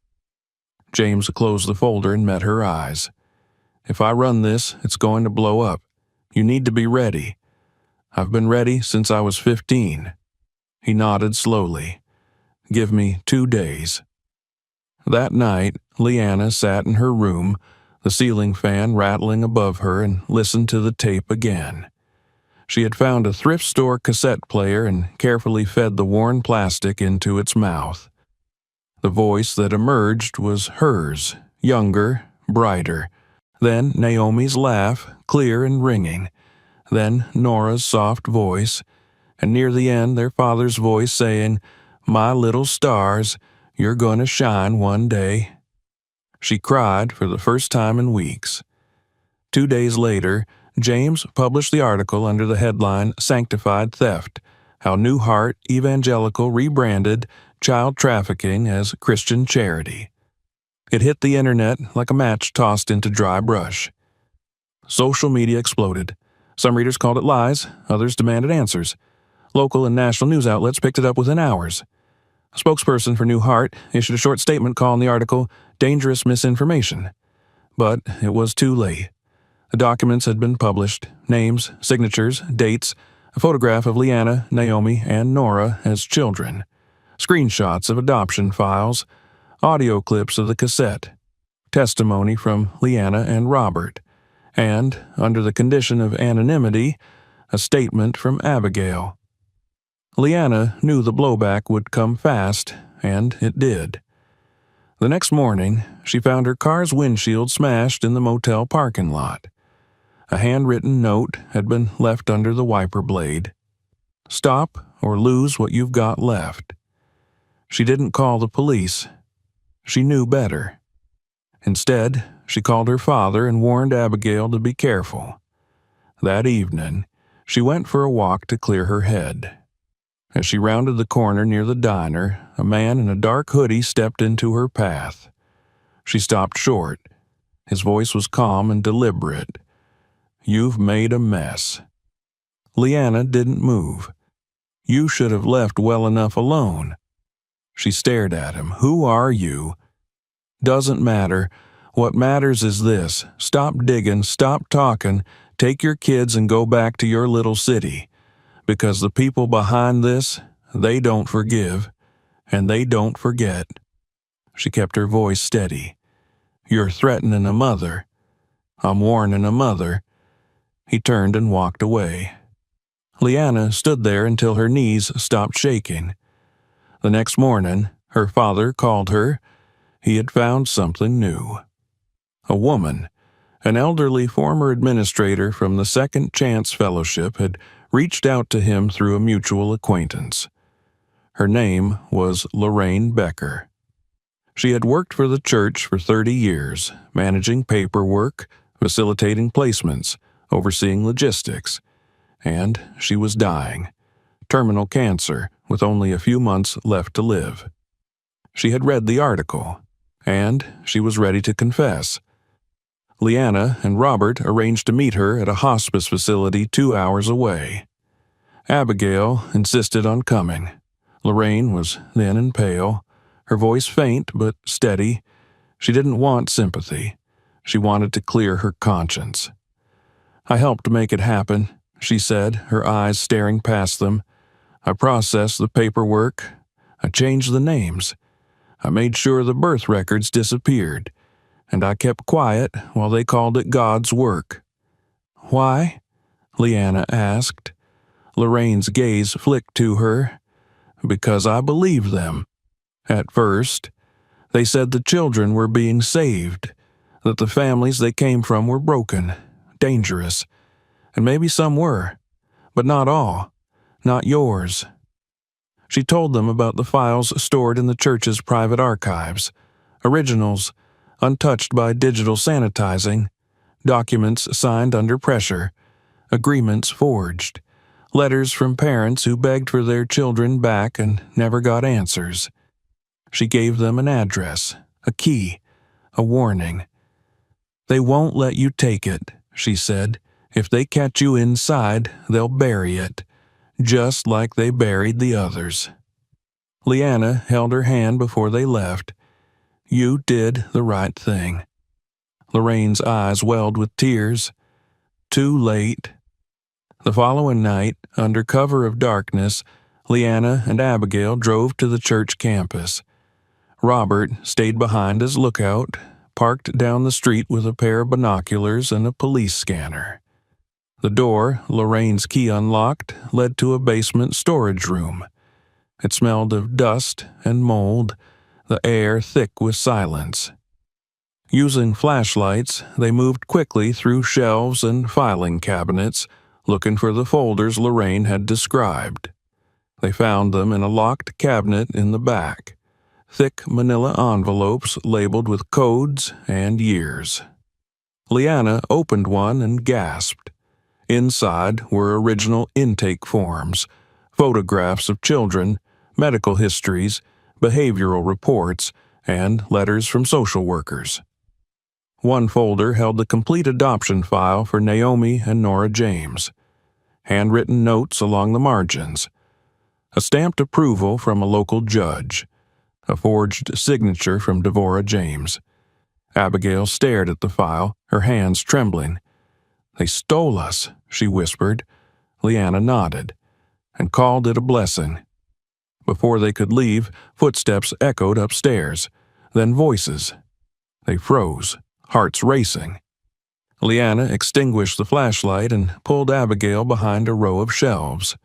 James closed the folder and met her eyes. "If I run this, it's going to blow up. You need to be ready. I've been ready since I was 15. He nodded slowly. "Give me 2 days." That night, Leanna sat in her room, the ceiling fan rattling above her, and listened to the tape again. She had found a thrift store cassette player and carefully fed the worn plastic into its mouth. The voice that emerged was hers, younger, brighter. Then Naomi's laugh, clear and ringing. Then Nora's soft voice, and near the end their father's voice saying, "My little stars, you're going to shine one day." She cried for the first time in weeks. 2 days later, James published the article under the headline "Sanctified Theft: How New Heart Evangelical Rebranded Child Trafficking as Christian Charity." It hit the internet like a match tossed into dry brush. Social media exploded. Some readers called it lies, others demanded answers. Local and national news outlets picked it up within hours. A spokesperson for New Heart issued a short statement calling the article "dangerous misinformation." But it was too late. The documents had been published: names, signatures, dates, a photograph of Leanna, Naomi, and Nora as children, screenshots of adoption files, audio clips of the cassette, testimony from Leanna and Robert, and, under the condition of anonymity, a statement from Abigail. Leanna knew the blowback would come fast, and it did. The next morning, she found her car's windshield smashed in the motel parking lot. A handwritten note had been left under the wiper blade. "Stop or lose what you've got left." She didn't call the police. She knew better. Instead, she called her father and warned Abigail to be careful. That evening, she went for a walk to clear her head. As she rounded the corner near the diner, a man in a dark hoodie stepped into her path. She stopped short. His voice was calm and deliberate. "You've made a mess." Leanna didn't move. "You should have left well enough alone." She stared at him. "Who are you?" "Doesn't matter. What matters is this. Stop digging, stop talking, take your kids and go back to your little city. Because the people behind this, they don't forgive, and they don't forget." She kept her voice steady. "You're threatening a mother." "I'm warning a mother." He turned and walked away. Leanna stood there until her knees stopped shaking. The next morning, her father called her. He had found something new. A woman, an elderly former administrator from the Second Chance Fellowship, had reached out to him through a mutual acquaintance. Her name was Lorraine Becker. She had worked for the church for 30 years, managing paperwork, facilitating placements, overseeing logistics, and she was dying, terminal cancer with only a few months left to live. She had read the article, and she was ready to confess. Leanna and Robert arranged to meet her at a hospice facility 2 hours away. Abigail insisted on coming. Lorraine was thin and pale, her voice faint but steady. She didn't want sympathy. She wanted to clear her conscience. "I helped make it happen," she said, her eyes staring past them. "I processed the paperwork. I changed the names. I made sure the birth records disappeared. And I kept quiet while they called it God's work." "Why?" Leanna asked. Lorraine's gaze flicked to her. "Because I believed them. At first, they said the children were being saved, that the families they came from were broken, dangerous, and maybe some were, but not all, not yours." She told them about the files stored in the church's private archives, originals, untouched by digital sanitizing, documents signed under pressure, agreements forged, letters from parents who begged for their children back and never got answers. She gave them an address, a key, a warning. "They won't let you take it," she said. "If they catch you inside, they'll bury it, just like they buried the others." Leanna held her hand before they left. "You did the right thing." Lorraine's eyes welled with tears. Too late. The following night, under cover of darkness, Leanna and Abigail drove to the church campus. Robert stayed behind as lookout, parked down the street with a pair of binoculars and a police scanner. The door Lorraine's key unlocked led to a basement storage room. It smelled of dust and mold, the air thick with silence. Using flashlights, they moved quickly through shelves and filing cabinets, looking for the folders Lorraine had described. They found them in a locked cabinet in the back, thick manila envelopes labeled with codes and years. Leanna opened one and gasped. Inside were original intake forms, photographs of children, medical histories, behavioral reports, and letters from social workers. One folder held the complete adoption file for Naomi and Nora James, handwritten notes along the margins, a stamped approval from a local judge, a forged signature from Devorah James. Abigail stared at the file, her hands trembling. "They stole us," she whispered. Leanna nodded, and called it a blessing. Before they could leave, footsteps echoed upstairs, then voices. They froze, hearts racing. Leanna extinguished the flashlight and pulled Abigail behind a row of shelves.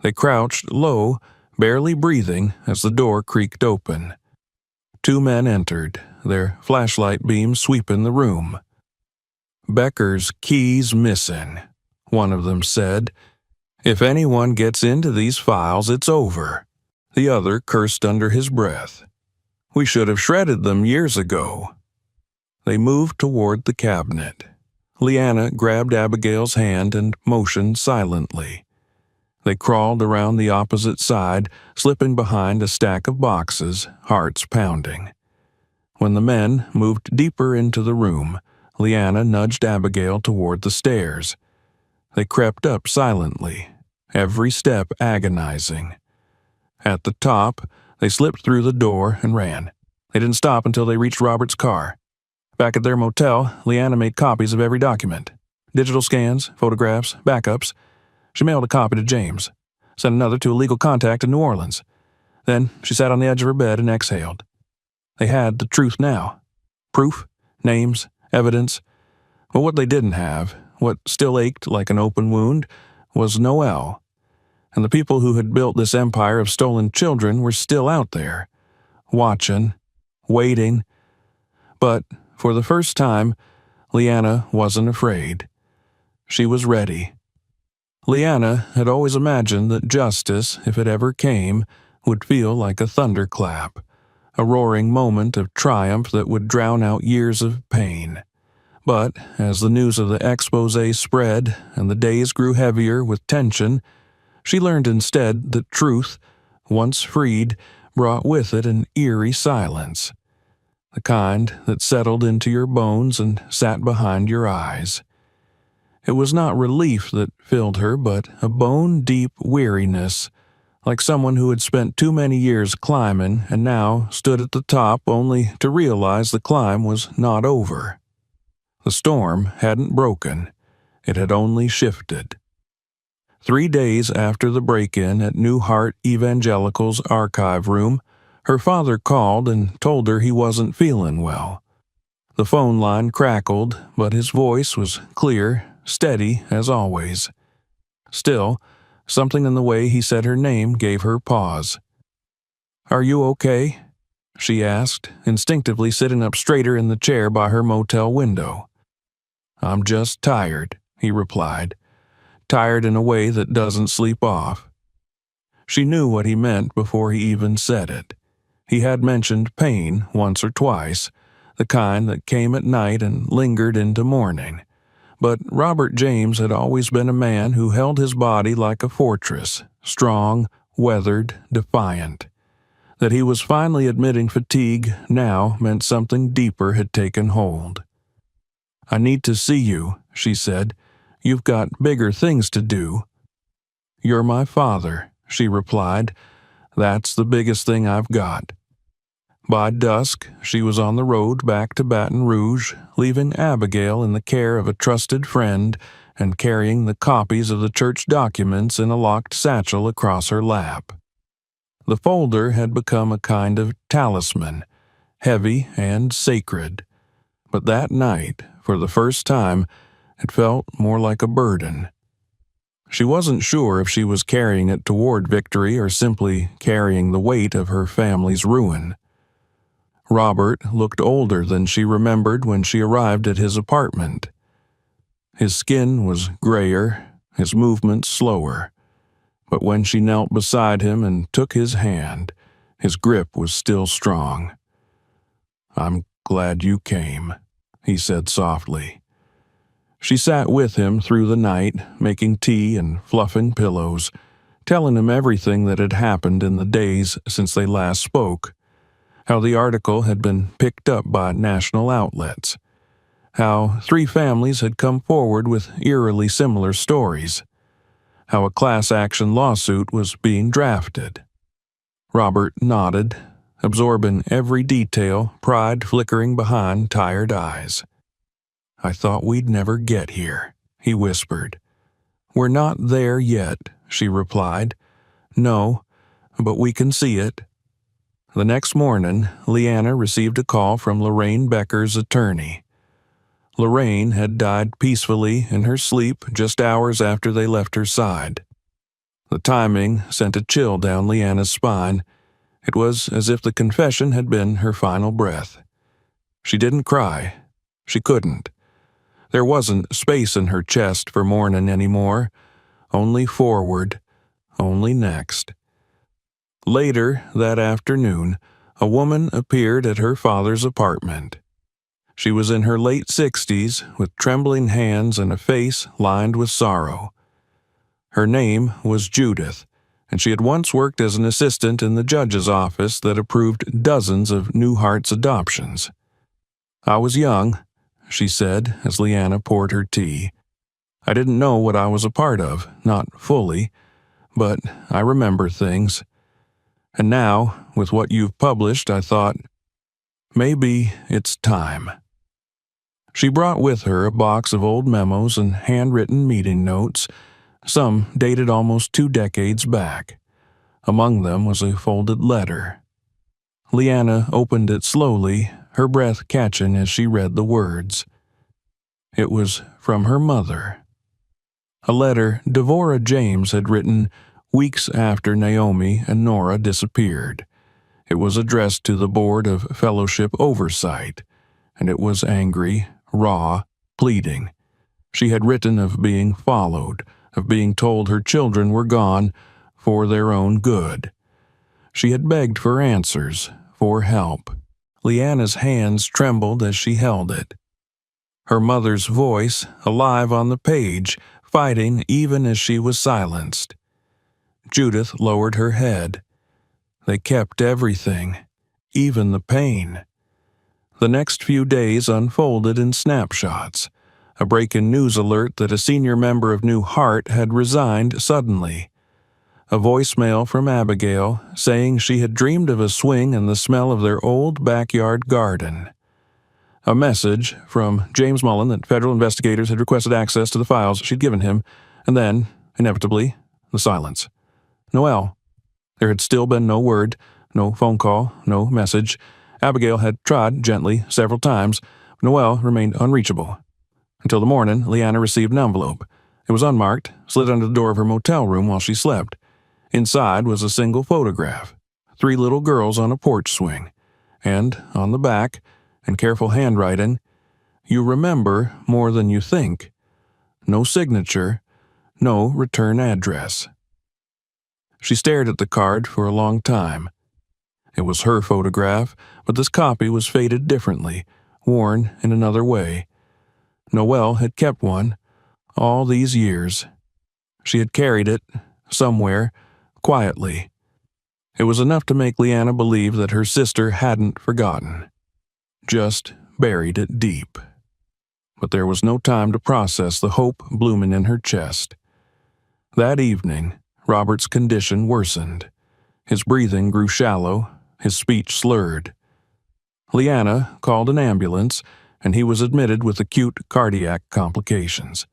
They crouched low, barely breathing as the door creaked open. 2 men entered, their flashlight beams sweeping the room. "Becker's keys missing," one of them said. "If anyone gets into these files, it's over." The other cursed under his breath. "We should have shredded them years ago." They moved toward the cabinet. Leanna grabbed Abigail's hand and motioned silently. They crawled around the opposite side, slipping behind a stack of boxes, hearts pounding. When the men moved deeper into the room, Leanna nudged Abigail toward the stairs. They crept up silently, every step agonizing. At the top, they slipped through the door and ran. They didn't stop until they reached Robert's car. Back at their motel, Leanna made copies of every document. Digital scans, photographs, backups. She mailed a copy to James, sent another to a legal contact in New Orleans. Then she sat on the edge of her bed and exhaled. They had the truth now. Proof, names, evidence. But what they didn't have, what still ached like an open wound, was Noelle. And the people who had built this empire of stolen children were still out there, watching, waiting. But for the first time, Leanna wasn't afraid. She was ready. Leanna had always imagined that justice, if it ever came, would feel like a thunderclap, a roaring moment of triumph that would drown out years of pain. But as the news of the expose spread and the days grew heavier with tension, She learned instead that truth, once freed, brought with it an eerie silence, the kind that settled into your bones and sat behind your eyes. It was not relief that filled her, but a bone-deep weariness, like someone who had spent too many years climbing and now stood at the top only to realize the climb was not over. The storm hadn't broken. It had only shifted. 3 days after the break-in at New Heart Evangelical's archive room, her father called and told her he wasn't feeling well. The phone line crackled, but his voice was clear, steady as always. Still, something in the way he said her name gave her pause. "Are you okay?" she asked, instinctively sitting up straighter in the chair by her motel window. "I'm just tired," he replied. "Tired in a way that doesn't sleep off." She knew what he meant before he even said it. He had mentioned pain once or twice, the kind that came at night and lingered into morning. But Robert James had always been a man who held his body like a fortress, strong, weathered, defiant. That he was finally admitting fatigue now meant something deeper had taken hold. "I need to see you," she said. "You've got bigger things to do." "You're my father," she replied. "That's the biggest thing I've got." By dusk, she was on the road back to Baton Rouge, leaving Abigail in the care of a trusted friend and carrying the copies of the church documents in a locked satchel across her lap. The folder had become a kind of talisman, heavy and sacred. But that night, for the first time, it felt more like a burden. She wasn't sure if she was carrying it toward victory or simply carrying the weight of her family's ruin. Robert looked older than she remembered when she arrived at his apartment. His skin was grayer, his movements slower. But when she knelt beside him and took his hand, his grip was still strong. "I'm glad you came," he said softly. She sat with him through the night, making tea and fluffing pillows, telling him everything that had happened in the days since they last spoke. How the article had been picked up by national outlets. How 3 families had come forward with eerily similar stories. How a class action lawsuit was being drafted. Robert nodded, absorbing every detail, pride flickering behind tired eyes. "I thought we'd never get here," he whispered. "We're not there yet," she replied. "No, but we can see it." The next morning, Leanna received a call from Lorraine Becker's attorney. Lorraine had died peacefully in her sleep just hours after they left her side. The timing sent a chill down Leanna's spine. It was as if the confession had been her final breath. She didn't cry. She couldn't. There wasn't space in her chest for mourning anymore. Only forward. Only next. Later that afternoon, a woman appeared at her father's apartment. She was in her late 60s, with trembling hands and a face lined with sorrow. Her name was Judith, and she had once worked as an assistant in the judge's office that approved dozens of New Hearts adoptions. "I was young," she said as Leanna poured her tea. "I didn't know what I was a part of, not fully, but I remember things. And now, with what you've published, I thought, maybe it's time." She brought with her a box of old memos and handwritten meeting notes, some dated almost 2 decades back. Among them was a folded letter. Leanna opened it slowly, her breath catching as she read the words. It was from her mother. A letter Devorah James had written weeks after Naomi and Nora disappeared. It was addressed to the Board of Fellowship Oversight, and it was angry, raw, pleading. She had written of being followed, of being told her children were gone for their own good. She had begged for answers, for help. Leanna's hands trembled as she held it. Her mother's voice, alive on the page, fighting even as she was silenced. Judith lowered her head. They kept everything, even the pain. The next few days unfolded in snapshots. A break-in news alert that a senior member of New Heart had resigned suddenly. A voicemail from Abigail saying she had dreamed of a swing and the smell of their old backyard garden. A message from James Mullen that federal investigators had requested access to the files she'd given him, and then, inevitably, the silence. Noelle. There had still been no word, no phone call, no message. Abigail had tried gently several times, but Noelle remained unreachable. Until the morning, Leanna received an envelope. It was unmarked, slid under the door of her motel room while she slept. Inside was a single photograph, 3 little girls on a porch swing, and on the back, in careful handwriting, "You remember more than you think." No signature, no return address. She stared at the card for a long time. It was her photograph, but this copy was faded differently, worn in another way. Noelle had kept one all these years. She had carried it, somewhere, quietly. It was enough to make Leanna believe that her sister hadn't forgotten, just buried it deep. But there was no time to process the hope blooming in her chest. That evening, Robert's condition worsened. His breathing grew shallow, his speech slurred. Leanna called an ambulance, and he was admitted with acute cardiac complications.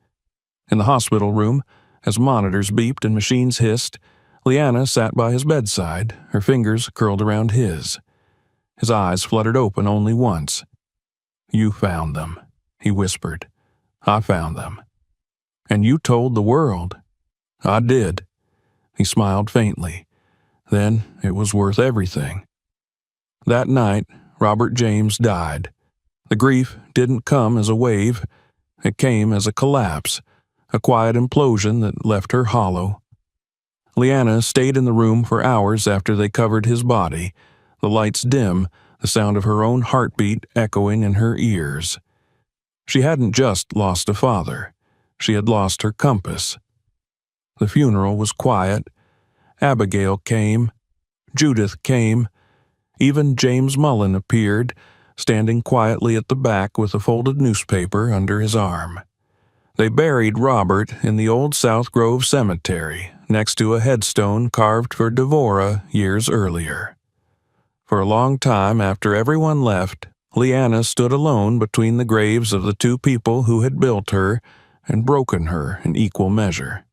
In the hospital room, as monitors beeped and machines hissed, Leanna sat by his bedside, her fingers curled around his. His eyes fluttered open only once. "You found them," he whispered. "I found them. And you told the world." "I did." He smiled faintly. "Then it was worth everything." That night, Robert James died. The grief didn't come as a wave. It came as a collapse, a quiet implosion that left her hollow. Leanna stayed in the room for hours after they covered his body, the lights dim, the sound of her own heartbeat echoing in her ears. She hadn't just lost a father. She had lost her compass. The funeral was quiet. Abigail came. Judith came. Even James Mullen appeared, standing quietly at the back with a folded newspaper under his arm. They buried Robert in the old South Grove Cemetery, next to a headstone carved for Devora years earlier. For a long time after everyone left, Leanna stood alone between the graves of the 2 people who had built her and broken her in equal measure.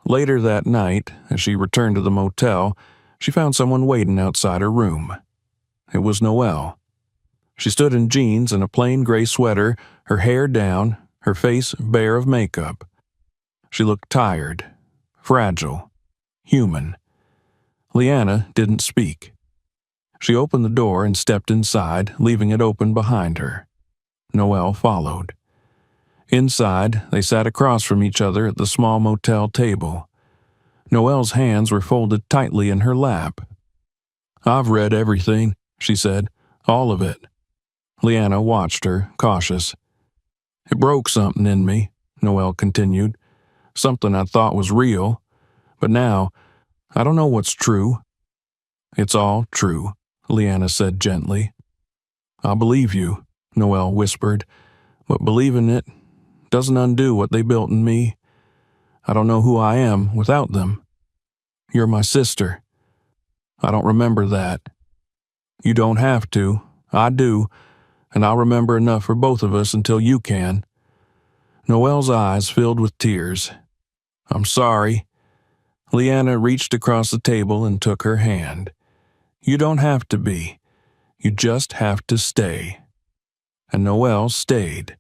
Later that night, as she returned to the motel, she found someone waiting outside her room. It was Noelle. She stood in jeans and a plain gray sweater, her hair down, her face bare of makeup. She looked tired, fragile, human. Leanna didn't speak. She opened the door and stepped inside, leaving it open behind her. Noelle followed. Inside, they sat across from each other at the small motel table. Noelle's hands were folded tightly in her lap. "I've read everything," she said. "All of it." Leanna watched her, cautious. "It broke something in me," Noelle continued. "Something I thought was real. But now, I don't know what's true." "It's all true," Leanna said gently. "I believe you," Noelle whispered. "But believing it doesn't undo what they built in me. I don't know who I am without them. You're my sister. I don't remember that. You don't have to. I do, and I'll remember enough for both of us until you can." Noelle's eyes filled with tears. "I'm sorry." Leanna reached across the table and took her hand. "You don't have to be. You just have to stay." And Noelle stayed.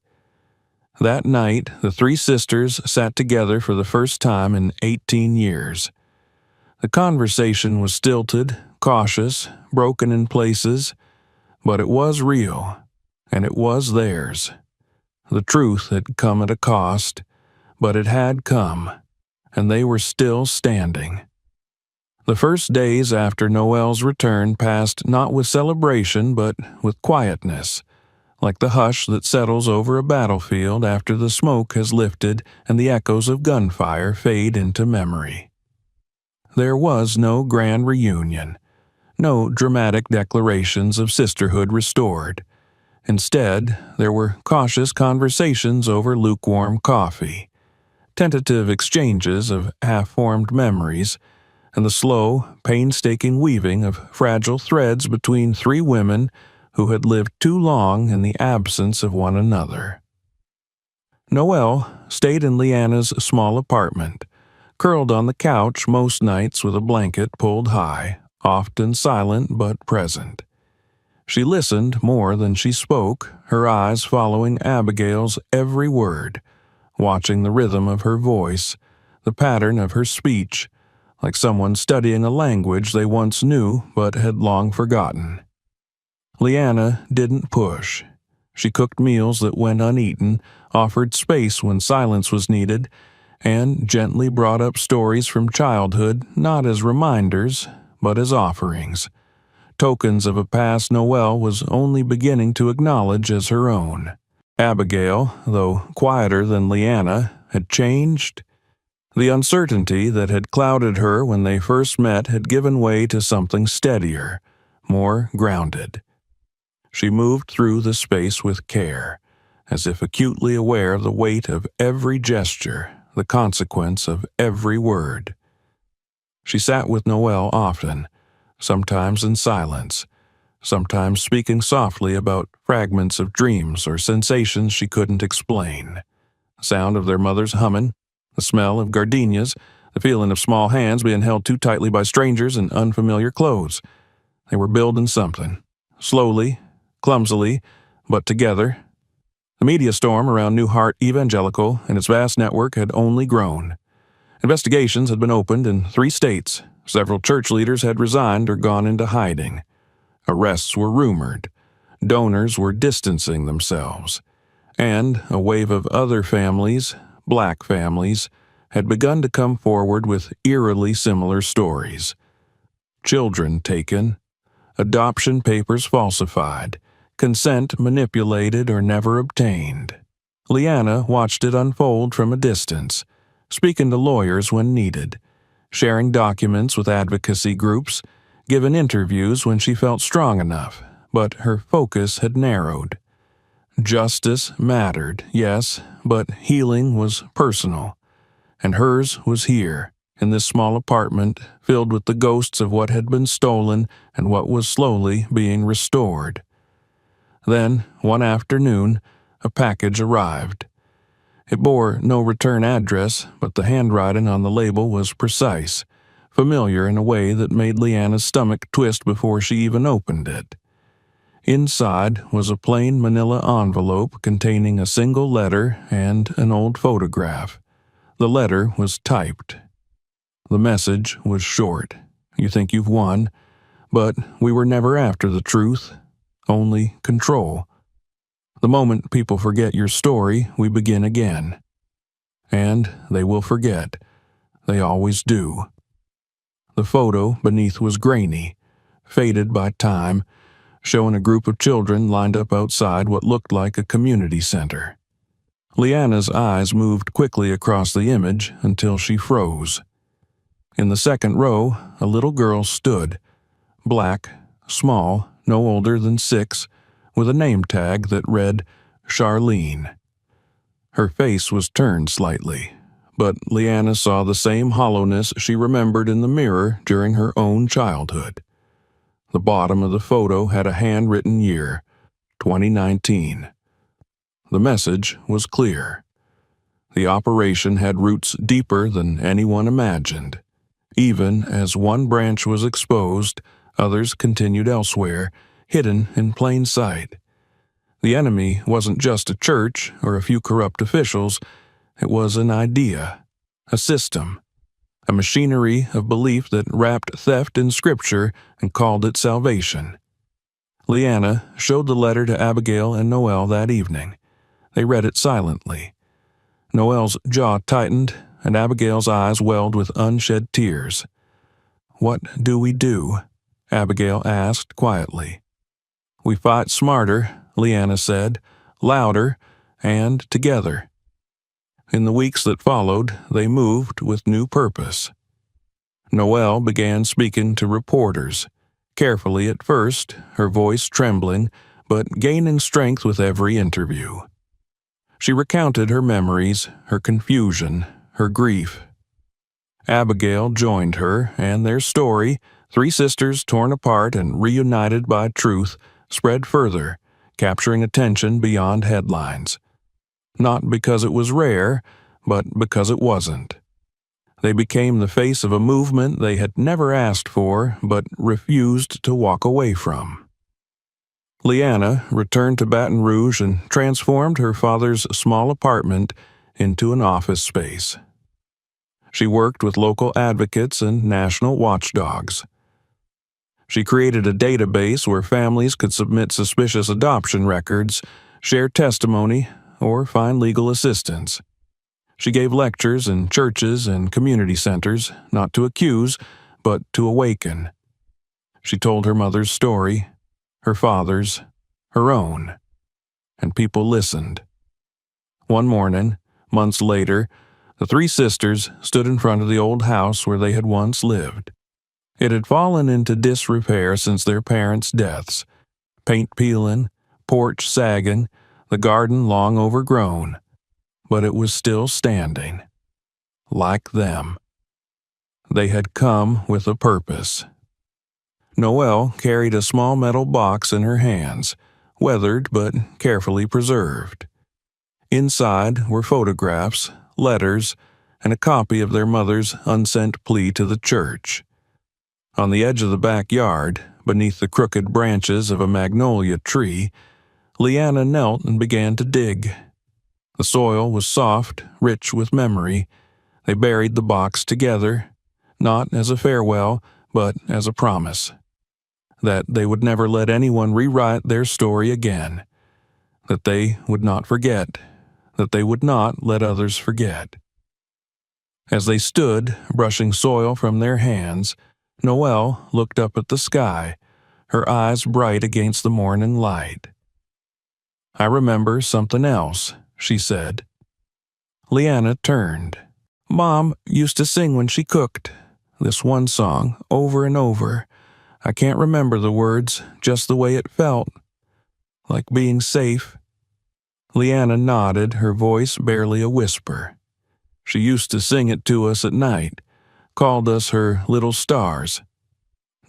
That night, the 3 sisters sat together for the first time in 18 years. The conversation was stilted, cautious, broken in places, but it was real, and it was theirs. The truth had come at a cost, but it had come, and they were still standing. The first days after Noelle's return passed not with celebration but with quietness, like the hush that settles over a battlefield after the smoke has lifted and the echoes of gunfire fade into memory. there was no grand reunion, no dramatic declarations of sisterhood restored. Instead, there were cautious conversations over lukewarm coffee, tentative exchanges of half-formed memories, and the slow, painstaking weaving of fragile threads between three women who had lived too long in the absence of one another. Noelle stayed in Leanna's small apartment, curled on the couch most nights with a blanket pulled high, often silent but present. She listened more than she spoke, her eyes following Abigail's every word, watching the rhythm of her voice, the pattern of her speech, like someone studying a language they once knew but had long forgotten. Leanna didn't push. She cooked meals that went uneaten, offered space when silence was needed, and gently brought up stories from childhood not as reminders, but as offerings, tokens of a past Noelle was only beginning to acknowledge as her own. Abigail, though quieter than Leanna, had changed. The uncertainty that had clouded her when they first met had given way to something steadier, more grounded. She moved through the space with care, as if acutely aware of the weight of every gesture, the consequence of every word. She sat with Noelle often, sometimes in silence, sometimes speaking softly about fragments of dreams or sensations she couldn't explain. The sound of their mother's humming, the smell of gardenias, the feeling of small hands being held too tightly by strangers in unfamiliar clothes. They were building something, slowly, clumsily, but together. The media storm around New Heart Evangelical and its vast network had only grown. Investigations had been opened in 3 states. Several church leaders had resigned or gone into hiding. Arrests were rumored. Donors were distancing themselves. And a wave of other families, black families, had begun to come forward with eerily similar stories. Children taken, adoption papers falsified, consent manipulated or never obtained. Leanna watched it unfold from a distance, speaking to lawyers when needed, sharing documents with advocacy groups, giving interviews when she felt strong enough, but her focus had narrowed. Justice mattered, yes, but healing was personal, and hers was here, in this small apartment filled with the ghosts of what had been stolen and what was slowly being restored. Then, one afternoon, a package arrived. It bore no return address, but the handwriting on the label was precise, familiar in a way that made Leanna's stomach twist before she even opened it. Inside was a plain manila envelope containing a single letter and an old photograph. The letter was typed. The message was short. You think you've won, but we were never after the truth, only control. The moment people forget your story, we begin again. And they will forget. They always do. The photo beneath was grainy, faded by time, showing a group of children lined up outside what looked like a community center. Leanna's eyes moved quickly across the image until she froze. In the second row, a little girl stood, black, small, no older than 6, with a name tag that read Charlene. Her face was turned slightly, but Leanna saw the same hollowness she remembered in the mirror during her own childhood. The bottom of the photo had a handwritten year, 2019. The message was clear. The operation had roots deeper than anyone imagined. Even as one branch was exposed, others continued elsewhere, hidden in plain sight. The enemy wasn't just a church or a few corrupt officials. It was an idea, a system, a machinery of belief that wrapped theft in Scripture and called it salvation. Leanna showed the letter to Abigail and Noelle that evening. They read it silently. Noelle's jaw tightened, and Abigail's eyes welled with unshed tears. "What do we do?" Abigail asked quietly. "We fight smarter," Leanna said, "louder, and together." In the weeks that followed, they moved with new purpose. Noelle began speaking to reporters, carefully at first, her voice trembling, but gaining strength with every interview. She recounted her memories, her confusion, her grief. Abigail joined her, and their story, three sisters torn apart and reunited by truth, spread further, capturing attention beyond headlines. Not because it was rare, but because it wasn't. They became the face of a movement they had never asked for, but refused to walk away from. Leanna returned to Baton Rouge and transformed her father's small apartment into an office space. She worked with local advocates and national watchdogs. She created a database where families could submit suspicious adoption records, share testimony, or find legal assistance. She gave lectures in churches and community centers, not to accuse, but to awaken. She told her mother's story, her father's, her own, and people listened. One morning, months later, the three sisters stood in front of the old house where they had once lived. It had fallen into disrepair since their parents' deaths, paint peeling, porch sagging, the garden long overgrown. But it was still standing. Like them. They had come with a purpose. Noelle carried a small metal box in her hands, weathered but carefully preserved. Inside were photographs, letters, and a copy of their mother's unsent plea to the church. On the edge of the backyard, beneath the crooked branches of a magnolia tree, Leanna knelt and began to dig. The soil was soft, rich with memory. They buried the box together, not as a farewell, but as a promise. That they would never let anyone rewrite their story again. That they would not forget. That they would not let others forget. As they stood, brushing soil from their hands, Noelle looked up at the sky, her eyes bright against the morning light. "I remember something else," she said. Leanna turned. "Mom used to sing when she cooked. This one song, over and over. I can't remember the words, just the way it felt. Like being safe." Leanna nodded, her voice barely a whisper. "She used to sing it to us at night, called us her little stars."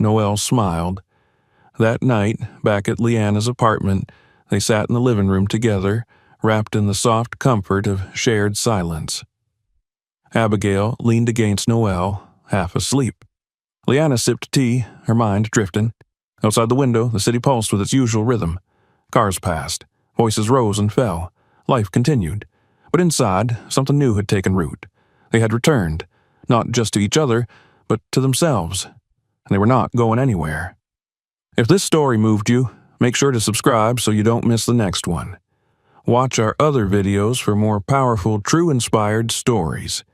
Noelle smiled. That night, back at Leanna's apartment, they sat in the living room together, wrapped in the soft comfort of shared silence. Abigail leaned against Noelle, half asleep. Leanna sipped tea, her mind drifting. Outside the window, the city pulsed with its usual rhythm. Cars passed. Voices rose and fell. Life continued. But inside, something new had taken root. They had returned, not just to each other, but to themselves. And they were not going anywhere. If this story moved you, make sure to subscribe so you don't miss the next one. Watch our other videos for more powerful, true-inspired stories.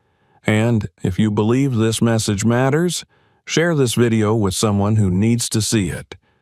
And if you believe this message matters, share this video with someone who needs to see it.